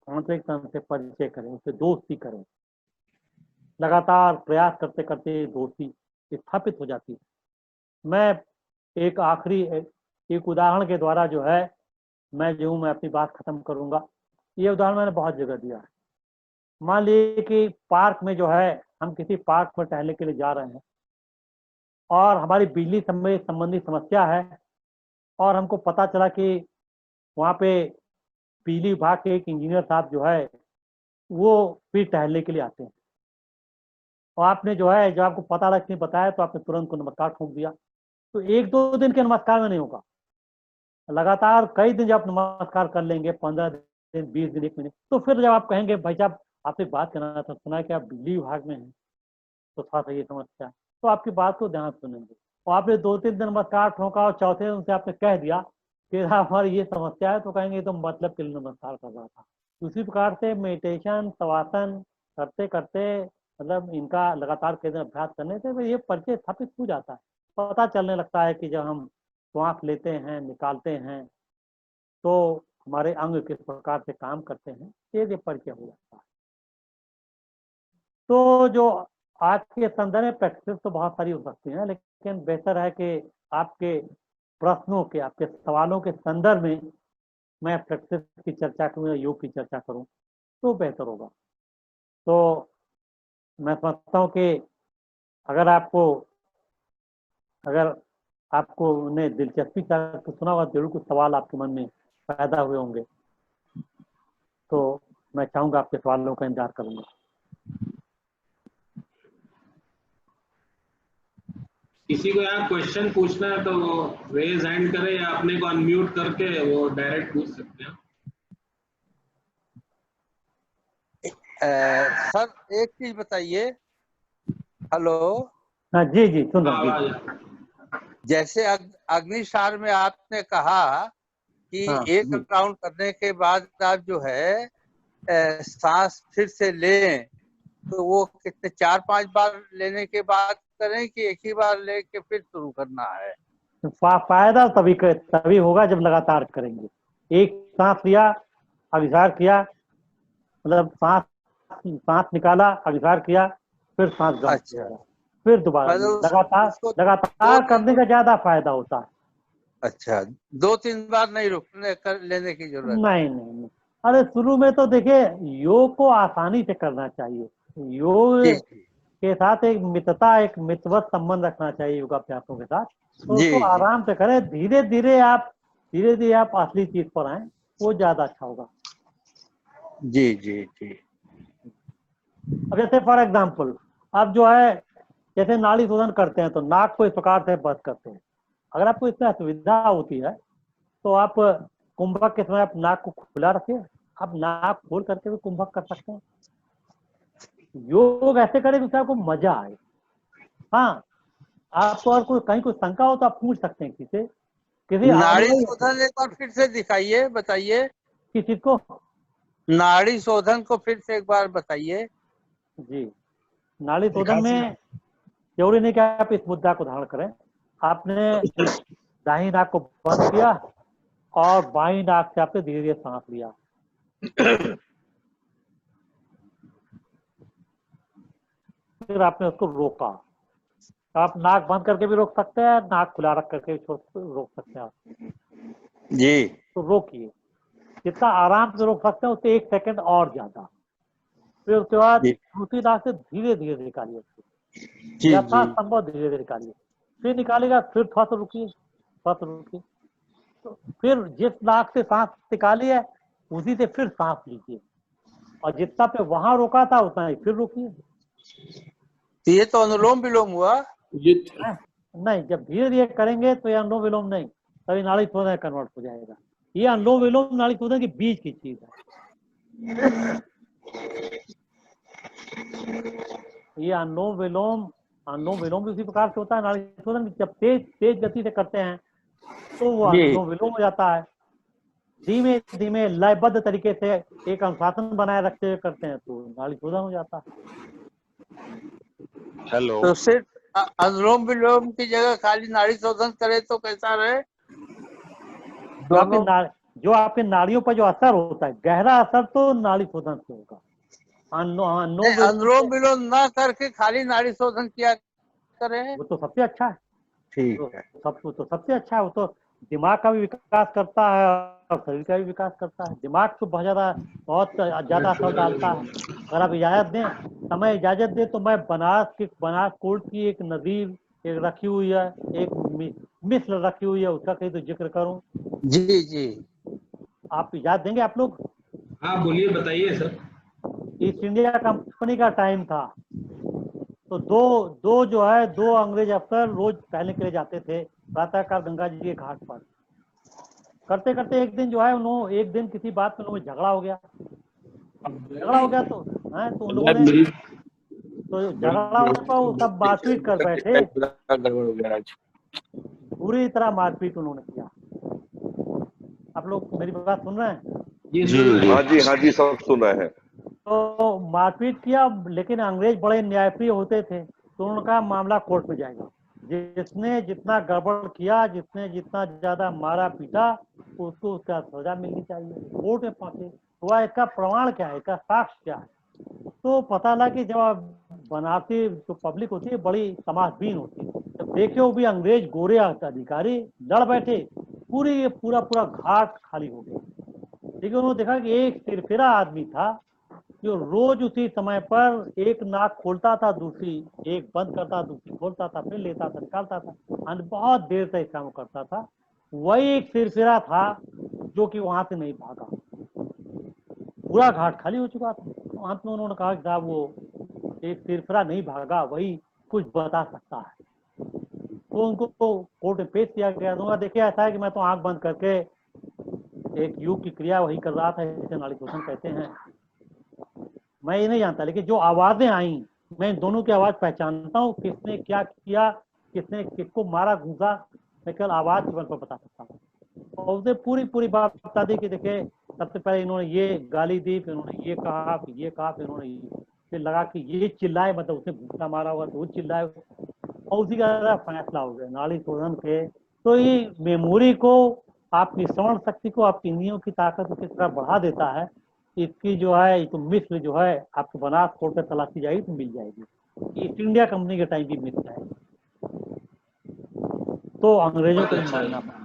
आंतरिक तंत्र से परिचय करें, उससे दोस्ती करें। लगातार प्रयास करते करते दोस्ती स्थापित हो जाती है। मैं एक आखिरी एक उदाहरण के द्वारा जो है मैं अपनी बात खत्म करूंगा। ये उदाहरण मैंने बहुत जगह दिया है। मान लीजिए कि पार्क में जो है, हम किसी पार्क में टहलने के लिए जा रहे हैं और हमारी बिजली संबंधी समस्या है, और हमको पता चला कि वहाँ पे बिजली विभाग के एक इंजीनियर साहब जो है वो भी टहलने के लिए आते हैं, और आपने जो है जब आपको पता लगा नहीं बताया तो आपने तुरंत को नमस्कार ठोक दिया। तो 1-2 दिन के नमस्कार में नहीं होगा, लगातार कई दिन जब आप नमस्कार कर लेंगे, 15 दिन, 20 दिन, 1 महीने, तो फिर जब आप कहेंगे भाई साहब आपसे बात करना था, सुना है कि आप बिजली विभाग में हैं, तो थोड़ा सा ये समस्या है, तो आपकी बात को ध्यान सुनेंगे। और आपने 2-3 दिन नमस्कार ठोका और चौथे दिन से आपने कह दिया कि हमारी ये समस्या है, तो कहेंगे तो मतलब के लिए नमस्कार कर रहा था। उसी प्रकार से मेडिटेशन शवासन करते करते, मतलब इनका लगातार कई दिन अभ्यास करने से ये परिचय स्थापित हो जाता है। पता चलने लगता है कि जब हम श्वास लेते हैं, निकालते हैं, तो हमारे अंग किस प्रकार से काम करते हैं, ये परिचय हो जाता है। तो जो आज के संदर्भ में प्रैक्टिस तो बहुत सारी हो सकती है, लेकिन बेहतर है कि आपके प्रश्नों के, आपके सवालों के संदर्भ में मैं प्रैक्टिस की चर्चा करूँ या योग की चर्चा करूँ तो बेहतर होगा। तो मैं समझता हूँ कि अगर आपको उन्हें दिलचस्पी तो सुना हुआ, जरूर कुछ सवाल आपके मन में पैदा हुए होंगे, तो मैं चाहूँगा आपके सवालों का इंतजार करूँगा। किसी को यहाँ क्वेश्चन पूछना है तो वो रेज हैंड करे या अपने को अनम्यूट करके वो डायरेक्ट पूछ सकते हैं। सर एक चीज बताइए। हेलो। हाँ जी जी, सुन रहा हूँ। जैसे अग्निसार में आपने कहा कि एक राउंड करने के बाद आप जो है सांस फिर से लें, तो वो कितने 4-5 बार लेने के बाद करें कि एक ही बार लेके फिर शुरू करना है? फायदा तभी होगा जब लगातार करेंगे। एक सांस लिया, अभिसार किया, मतलब सांस निकाला, अभिसार किया, फिर सांस गम, अच्छा, फिर दोबारा लगातार करने का ज्यादा फायदा होता है। अच्छा, 2-3 बार नहीं रुकने कर लेने की जरूरत नहीं। अरे शुरू में तो देखिए योग को आसानी से करना चाहिए। योग के साथ एक मित्रवत संबंध रखना चाहिए योगाभ्यासों के साथ। तो उसको आराम से करें, धीरे धीरे आप असली चीज पर आए, वो ज्यादा अच्छा होगा। जी जी जी। अब जैसे फॉर एग्जाम्पल आप जो है जैसे नाड़ी शोधन करते हैं तो नाक को इस प्रकार से बंद करते हैं। अगर आपको इसमें असुविधा होती है तो आप कुंभक के समय आप नाक को खुला रखिए आप नाक खोल करके भी कुंभक कर सकते हैं। योग ऐसे करें कि आपको मजा आए। हाँ, आपको और कोई कहीं कोई शंका हो तो आप पूछ सकते हैं किसी नाड़ी शोधन एक बार फिर से दिखाइए, बताइए। किसी को नाड़ी शोधन को फिर से एक बार बताइए। जी, नाड़ी शोधन में जरूरी नहीं कि आप इस मुद्दा को धारण करें। आपने दाहिनी नाक को बंद किया और बाईं नाक से आपने धीरे धीरे सांस लिया। फिर आपने उसको रोका। आप नाक बंद करके भी रोक सकते हैं, नाक खुला रख करके भी रोक सकते हैं आप। जी, तो रोकिए, जितना आराम से रोक सकते हैं उससे 1 सेकंड और ज्यादा। फिर उसके बाद दूसरी नाक से धीरे धीरे निकालिए, यथासंभव धीरे धीरे निकालिए। फिर निकालेगा, फिर थोड़ा सा रुकिए, थोड़ा सा रुकिए। तो फिर जिस नाक से सांस निकाली है उसी से फिर सांस लीजिए, और जितना पे वहां रोका था उतना ही फिर रुकिए। ये तो अनुलोम विलोम हुआ। नहीं, जब धीरे धीरे करेंगे तो ये अनुलोम विलोम नहीं, तभी नाड़ी शोधन कन्वर्ट हो जाएगा। ये अनुलोम विलोम नाड़ी शोधन के बीच की चीज है। ये अनुलोम विलोम भी उसी प्रकार से होता है। नाड़ी शोधन जब तेज गति से करते हैं तो वो अनुलोम विलोम हो जाता है। धीमे धीमे लयबद्ध तरीके से एक अनुशासन बनाए रखते हुए करते हैं तो नाड़ी शोधन हो जाता है। हेलो, तो सिर्फ अनुलोम विलोम की जगह खाली नाड़ी शोधन करे तो कैसा रहे? जो आपके नाड़ियों पर जो असर होता है, गहरा असर तो नाड़ी शोधन से होगा। अनुलोम विलोम ना करके खाली नाड़ी शोधन किया करें, वो तो सबसे अच्छा है। ठीक है। तो सबसे अच्छा है। वो तो दिमाग का भी विकास करता है और शरीर का भी विकास करता है। दिमाग तो बहुत ज्यादा असर डालता है। अगर आप इजाजत दें, समय इजाजत दे तो मैं बनास कोट की एक नदीर एक रखी हुई है, एक मिस्र रखी हुई है, उसका कहीं तो जिक्र करूं? जी जी, आप इजाजत देंगे आप लोग? हाँ बोलिए, बताइए सर। ईस्ट इंडिया कंपनी का टाइम था, तो दो अंग्रेज अफसर रोज टहलने के लिए जाते थे प्रातःकाल गंगा जी के घाट पर। करते करते एक दिन किसी बात में उन लोगों में झगड़ा हो गया तो उन लोगों ने झगड़ा हुआ, सब मारपीट कर बैठे, पूरी तरह मारपीट उन्होंने किया। आप लोग मेरी बात सुन रहे हैं? हाँ जी सब सुन रहे हैं। तो मारपीट किया, लेकिन अंग्रेज बड़े न्यायप्रिय होते थे तो उनका मामला कोर्ट में जाएगा। जिसने जितना गड़बड़ किया, जिसने जितना ज्यादा मारा पीटा, उसको उसका सजा मिलनी चाहिए। कोर्ट में पहुंचे तो इसका प्रमाण क्या है, इसका साक्ष्य क्या है? तो पता लगा कि जब बनारसी जो पब्लिक होती है बड़ी तमाशबीन होती है, जब देखे वो भी अंग्रेज गोरे अधिकारी लड़ बैठे, पूरा घाट खाली हो गया। लेकिन उन्होंने देखा कि एक सिरफिरा आदमी था जो रोज उसी समय पर एक नाक खोलता था, दूसरी एक बंद करता, दूसरी खोलता था, फिर लेता था, निकालता था, बहुत देर तक इस काम करता था। वही एक सिरफिरा था जो कि वहां से नहीं भागा। पूरा घाट खाली हो चुका था। तो अंत में उन्होंने कहा कि साहब वो एक सिरफिरा नहीं भागा, वही कुछ बता सकता है। तो उनको तो कोर्ट में पेश किया गया। तो देखिए ऐसा है कि मैं तो आंख बंद करके एक योग की क्रिया वही कर रहा था, जिसे नाड़ी शोधन कहते हैं। मैं ये नहीं जानता, लेकिन जो आवाजें आई, मैं इन दोनों की आवाज पहचानता हूँ। किसने क्या किया, किसने किसको मारा घूसा, मैं केवल आवाज के बल पर बता सकता हूँ। और उसे पूरी बात बता दी कि देखिए सबसे पहले इन्होंने ये गाली दी, फिर इन्होंने ये कहा, फिर इन्होंने फिर लगा कि ये चिल्लाए, मतलब उसने घूसा मारा हुआ तो वो चिल्लाए, और उसी का फैसला हो गया नाड़ी शोधन के। तो ये मेमोरी को, आपकी श्रवण शक्ति को, आपकी इंद्रियों की ताकत को किस तरह बढ़ा देता है, इसकी जो है तो मिस्र जो है आपको बनास कोर्ट में तलाशी जाएगी तो मिल जाएगी। ईस्ट इंडिया कंपनी के टाइम की मिस्र है, तो अंग्रेजों को नहीं मानना पड़ा।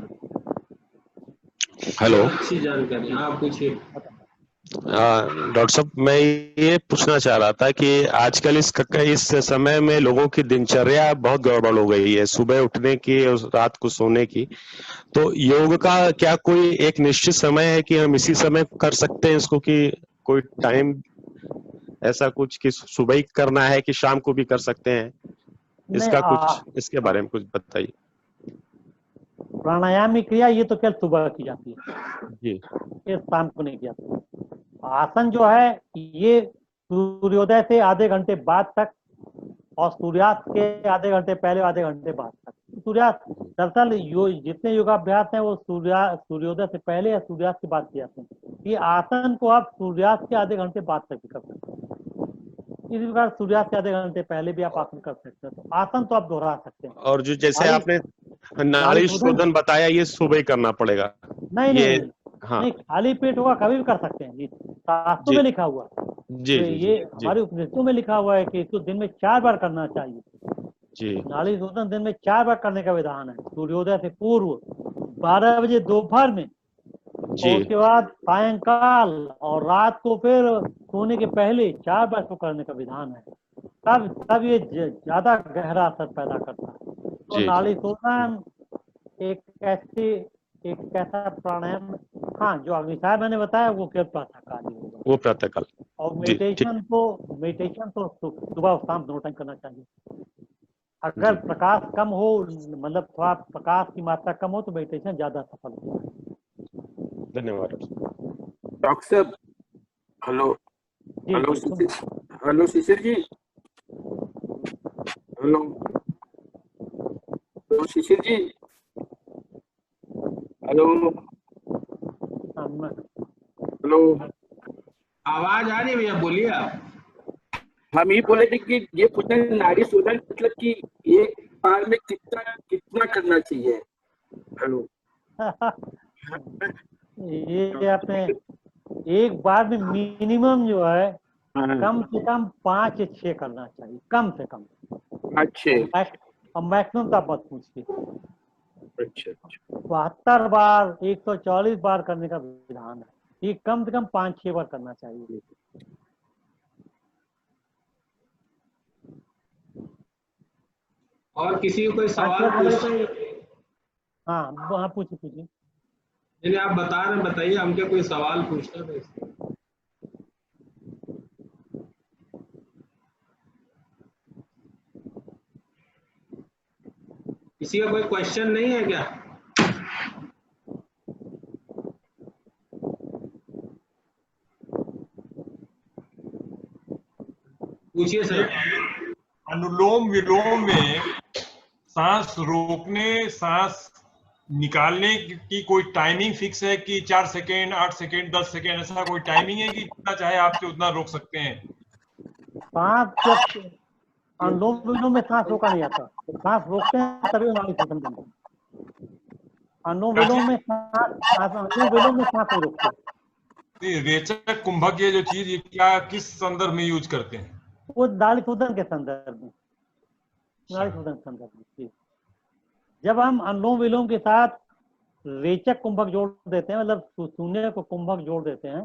हेलो, अच्छी जानकारी। हाँ पूछिए। डॉक्टर साहब, मैं ये पूछना चाह रहा था कि आजकल इस समय में लोगों की दिनचर्या बहुत गड़बड़ हो गई है, सुबह उठने की और रात को सोने की। तो योग का क्या कोई एक निश्चित समय है कि हम इसी समय कर सकते हैं इसको, कि कोई टाइम ऐसा कुछ कि सुबह ही करना है कि शाम को भी कर सकते हैं? इसका कुछ इसके बारे में कुछ बताइए। प्राणायाम की क्रिया ये तो केवल सुबह की जाती है, जी ये शाम को नहीं की जाती। आसन जो है ये सूर्योदय से आधे घंटे बाद तक और सूर्यास्त के आधे घंटे पहले आधे घंटे बाद तक। सूर्यास्त दरअसल जितने योगाभ्यास हैं वो सूर्योदय से पहले या सूर्यास्त के बाद किए जाते हैं। ये आसन को आप सूर्यास्त के आधे घंटे बाद तक भी कर सकते हैं, इसी प्रकार सूर्यास्त के आधे घंटे पहले भी आप आसन कर सकते हैं। तो आसन तो आप दोहरा सकते हैं। और जो जैसे आपने नाड़ी शोधन बताया ये सुबह ही करना पड़ेगा? नहीं ये नहीं हाँ नहीं, खाली पेट होगा कभी भी कर सकते हैं जी, शास्त्रों में लिखा हुआ। जी तो जी ये जी हमारे उपनिषदों में लिखा हुआ है कि इसको दिन में 4 बार करना चाहिए। जी नाड़ी शोधन दिन में 4 बार करने का विधान है, सूर्योदय से पूर्व 12 बजे दोपहर में, और उसके बाद सायंकाल और रात को फिर सोने के पहले 4 बार इसको करने का विधान है। तब ये ज्यादा गहरा असर पैदा करता है। तो नाड़ी शोधन एक ऐसा प्राणायाम, हाँ जो अग्निसार मैंने बताया वो केवल प्रातःकाल ही होगा, वो प्रातःकाल। और मेडिटेशन तो सुबह और शाम दोनों टाइम करना चाहिए। अगर प्रकाश कम हो, मतलब थोड़ा प्रकाश की मात्रा कम हो तो मेडिटेशन ज्यादा सफल होता है। धन्यवाद डॉक्टर साहब। हेलो हेलो शिशिर जी। हेलो शिशिर जी। हेलो हेलो, आवाज आ रही है भैया, बोलिए आप। हम ये बोले थे कि ये पूछना नाड़ी शोधन मतलब कि एक बार में कितना करना चाहिए? हेलो ये आपने एक बार में मिनिमम जो है कम से कम 5 से 6 करना चाहिए, कम से कम। अच्छा और मैक्सिमम तो आप मत पूछिए। अच्छा 72 बार 140 बार करने का विधान है, ये कम से कम 5-6 बार करना चाहिए। और किसी को कोई सवाल हाँ हाँ पूछिए। नहीं आप बता रहे हैं, बताइए, हमके कोई सवाल पूछना था इसलिए। किसी का कोई क्वेश्चन नहीं है क्या? पूछिए सर। अनुलोम विलोम में सांस रोकने सांस निकालने की कोई टाइमिंग फिक्स है कि 4 सेकेंड 8 सेकेंड 10 सेकेंड, ऐसा कोई टाइमिंग है कि जितना चाहे आपसे उतना रोक सकते हैं? सांस जब अनुलोम विलोम में सांस रोका नहीं आता, सांस रोकते हैं तभी नाड़ी शोधन बनता है। अनुलोम विलोम में सांस नहीं रोकते। रेचक कुंभक ये जो चीज, ये क्या किस संदर्भ में यूज करते हैं? वो नाड़ी शोधन के संदर्भ में, नाड़ी शोधन के संदर्भ में। जब हम अनुलोम विलोम के साथ रेचक कुंभक जोड़ देते हैं, मतलब शून्य को कुंभक जोड़ देते हैं,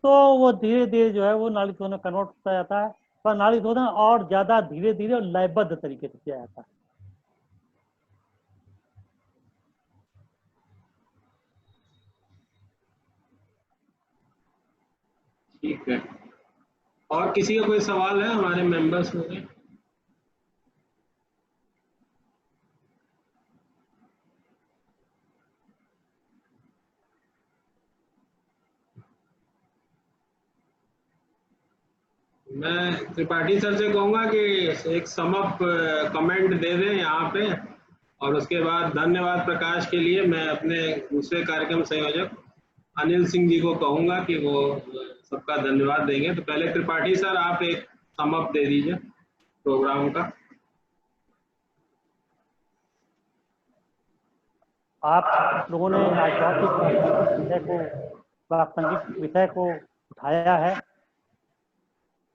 तो वो धीरे धीरे जो है वो नाड़ी शोधन में कन्वर्ट होता जाता है, पर नाड़ी शोधन और ज्यादा धीरे धीरे और लयबद्ध तरीके से किया जाता है। ठीक है, और किसी का कोई सवाल है हमारे मेंबर्स में? मैं त्रिपाठी सर से कहूंगा कि एक समअप कमेंट दे दें यहाँ पे, और उसके बाद धन्यवाद प्रकाश के लिए मैं अपने दूसरे कार्यक्रम संयोजक अनिल सिंह जी को कहूंगा कि वो सबका धन्यवाद देंगे। तो पहले त्रिपाठी सर आप एक समअप दे दीजिए प्रोग्राम का। आप लोगों ने आज प्रासंगिक विषय को उठाया है,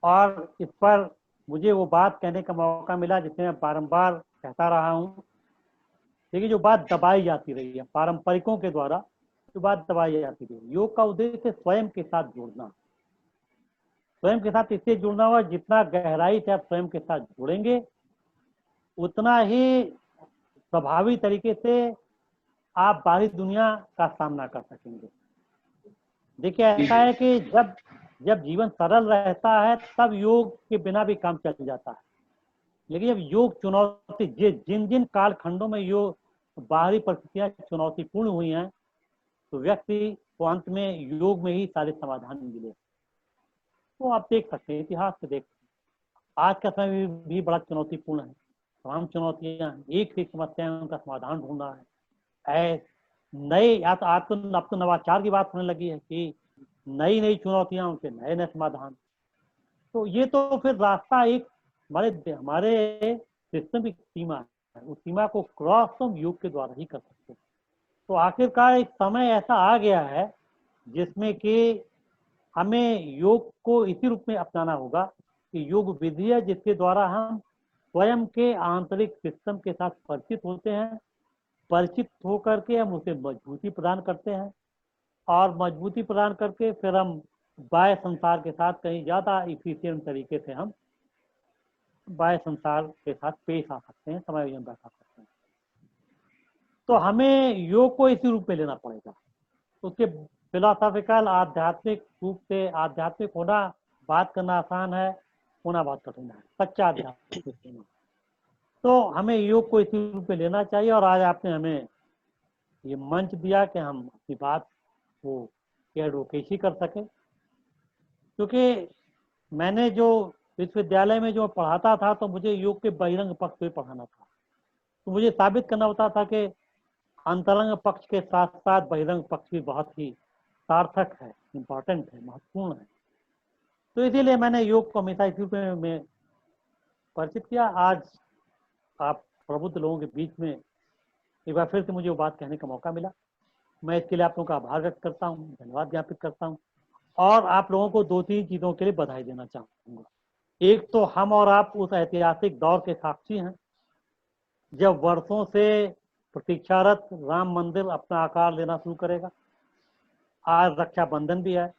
और इस पर मुझे वो बात कहने का मौका मिला जिसे मैं बारंबार कहता रहा हूँ। देखिए, जो बात दबाई जाती रही है पारंपरिकों के द्वारा, जो बात दबाई जाती रही, योग का उद्देश्य स्वयं के साथ जुड़ना। स्वयं के साथ इससे जुड़ना हुआ, जितना गहराई से आप स्वयं के साथ जुड़ेंगे उतना ही प्रभावी तरीके से आप बाहरी दुनिया का सामना कर सकेंगे। देखिए, ऐसा है कि जब जीवन सरल रहता है तब योग के बिना भी काम चल जाता है, लेकिन जब योग चुनौती, जिन जिन कालखंडों में योग बाहरी परिस्थितियां चुनौतीपूर्ण हुई हैं, तो व्यक्ति को अंत में योग में ही सारे समाधान मिले। तो आप देख सकते हैं, इतिहास से देख, आज का समय भी बड़ा चुनौतीपूर्ण है। तमाम चुनौतियां, एक से समस्याएं, उनका समाधान ढूंढना है। नए अब तो नवाचार की बात होने लगी है कि नई नई चुनौतियां, उनके नए नए समाधान। तो ये तो फिर रास्ता एक हमारे सिस्टम की सीमा है, उस सीमा को क्रॉस तो हम योग के द्वारा ही कर सकते हैं। तो आखिरकार एक समय ऐसा आ गया है जिसमें कि हमें योग को इसी रूप में अपनाना होगा कि योग विधि है जिसके द्वारा हम स्वयं के आंतरिक सिस्टम के साथ परिचित होते हैं। परिचित होकर के हम उसे मजबूती प्रदान करते हैं, और मजबूती प्रदान करके फिर हम बाह्य संसार के साथ कहीं ज्यादा इफिशिएंट तरीके से हम बाह्य संसार के साथ पेश आ सकते हैं, समायोजन बैठा सकते हैं। तो हमें योग को इसी रूप में लेना पड़ेगा। उसके फिलोसॉफिकल आध्यात्मिक रूप से आध्यात्मिक होना, बात करना आसान है, होना बहुत कठिन है, सच्चा आध्यात्मिक होना। तो हमें योग को इसी रूप में लेना चाहिए। और आज आपने हमें ये मंच दिया कि हम अपनी बात को एडवोकेसी कर सके, क्योंकि मैंने जो विश्वविद्यालय में जो पढ़ाता था तो मुझे योग के बहिरंग पक्ष पे पढ़ाना था। तो मुझे साबित करना होता था कि अंतरंग पक्ष के साथ साथ बहिरंग पक्ष भी बहुत ही सार्थक है, इम्पोर्टेंट है, महत्वपूर्ण है। तो इसीलिए मैंने योग को हमेशा इसी रूप में परिचित किया। आज आप प्रबुद्ध लोगों के बीच में एक बार फिर से मुझे वो बात कहने का मौका मिला। मैं इसके लिए आप लोगों का आभार व्यक्त करता हूँ, धन्यवाद ज्ञापित करता हूँ, और आप लोगों को 2-3 चीज़ों के लिए बधाई देना चाहूँगा। एक तो हम और आप उस ऐतिहासिक दौर के साक्षी हैं जब वर्षों से प्रतीक्षारत राम मंदिर अपना आकार लेना शुरू करेगा। आज रक्षाबंधन भी है,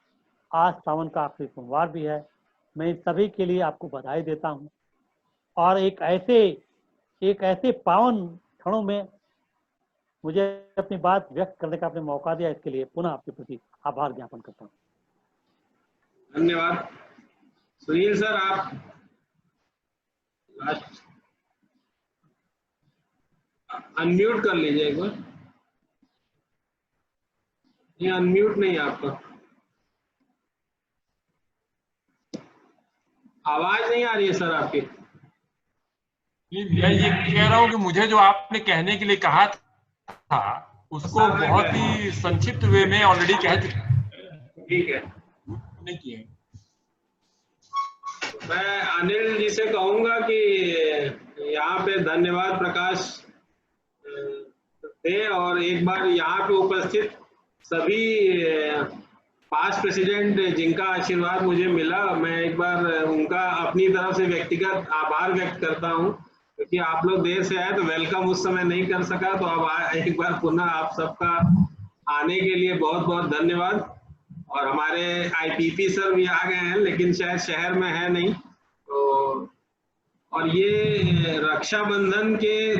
आज सावन का आखिरी सोमवार भी है। मैं इन सभी के लिए आपको बधाई देता हूँ, और एक ऐसे पावन क्षणों में मुझे अपनी बात व्यक्त करने का आपने मौका दिया, इसके लिए पुनः आपके प्रति आभार ज्ञापन करता हूँ। धन्यवाद। सुनील सर, आप अनम्यूट कर लीजिए एक बार। ये अनम्यूट नहीं है आपका, आवाज नहीं आ रही है सर आपकी। मैं ये कह रहा हूँ कि मुझे जो आपने कहने के लिए कहा था उसको बहुत ही संक्षिप्त वे में ऑलरेडी कह चुके। ठीक है, नहीं किए। मैं अनिल जी से कहूंगा कि यहाँ पे धन्यवाद प्रकाश दे, और एक बार यहाँ पे उपस्थित सभी पास्ट प्रेसिडेंट जिनका आशीर्वाद मुझे मिला, मैं एक बार उनका अपनी तरफ से व्यक्तिगत आभार व्यक्त करता हूँ, क्योंकि आप लोग देर से आए तो वेलकम उस समय नहीं कर सका। तो अब एक बार पुनः आप सबका आने के लिए बहुत बहुत धन्यवाद। और हमारे आईपीपी सर भी आ गए हैं, लेकिन शायद शहर में है नहीं। तो और ये रक्षाबंधन के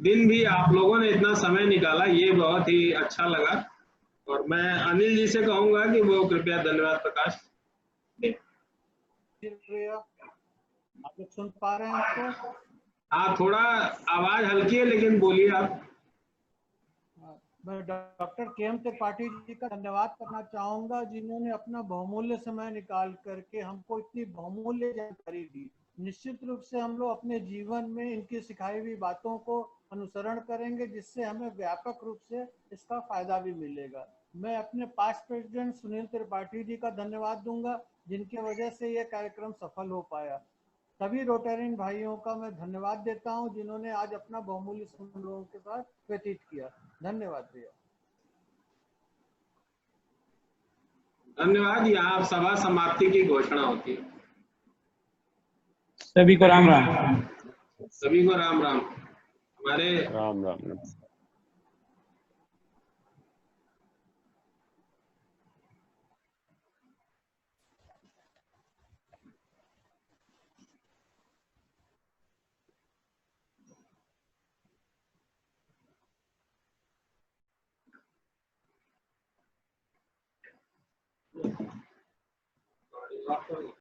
दिन भी आप लोगों ने इतना समय निकाला, ये बहुत ही अच्छा लगा। और मैं अनिल जी से कहूंगा कि वो कृपया धन्यवाद प्रकाश दें। आप लोग सुन पा रहे हैं आपको? हाँ, थोड़ा आवाज हल्की है, लेकिन बोलिए आप। मैं डॉक्टर के.एम. त्रिपाठी जी का धन्यवाद करना चाहूंगा, जिन्होंने अपना बहुमूल्य समय निकाल करके हमको इतनी बहुमूल्य जानकारी दी। निश्चित रूप से हम लोग अपने जीवन में इनकी सिखाई हुई बातों को अनुसरण करेंगे, जिससे हमें व्यापक रूप से इसका फायदा भी मिलेगा। मैं अपने पास्ट प्रेसिडेंट सुनील त्रिपाठी जी का धन्यवाद दूंगा, जिनकी वजह से यह कार्यक्रम सफल हो पाया। सभी रोटेरियन भाइयों का मैं धन्यवाद देता हूं, जिन्होंने आज अपना बहुमूल्य समय हम लोगों के साथ व्यतीत किया। धन्यवाद भैया। धन्यवाद। यहाँ सभा समाप्ति की घोषणा होती है। सभी को राम राम। सभी को राम राम। हमारे राम राम।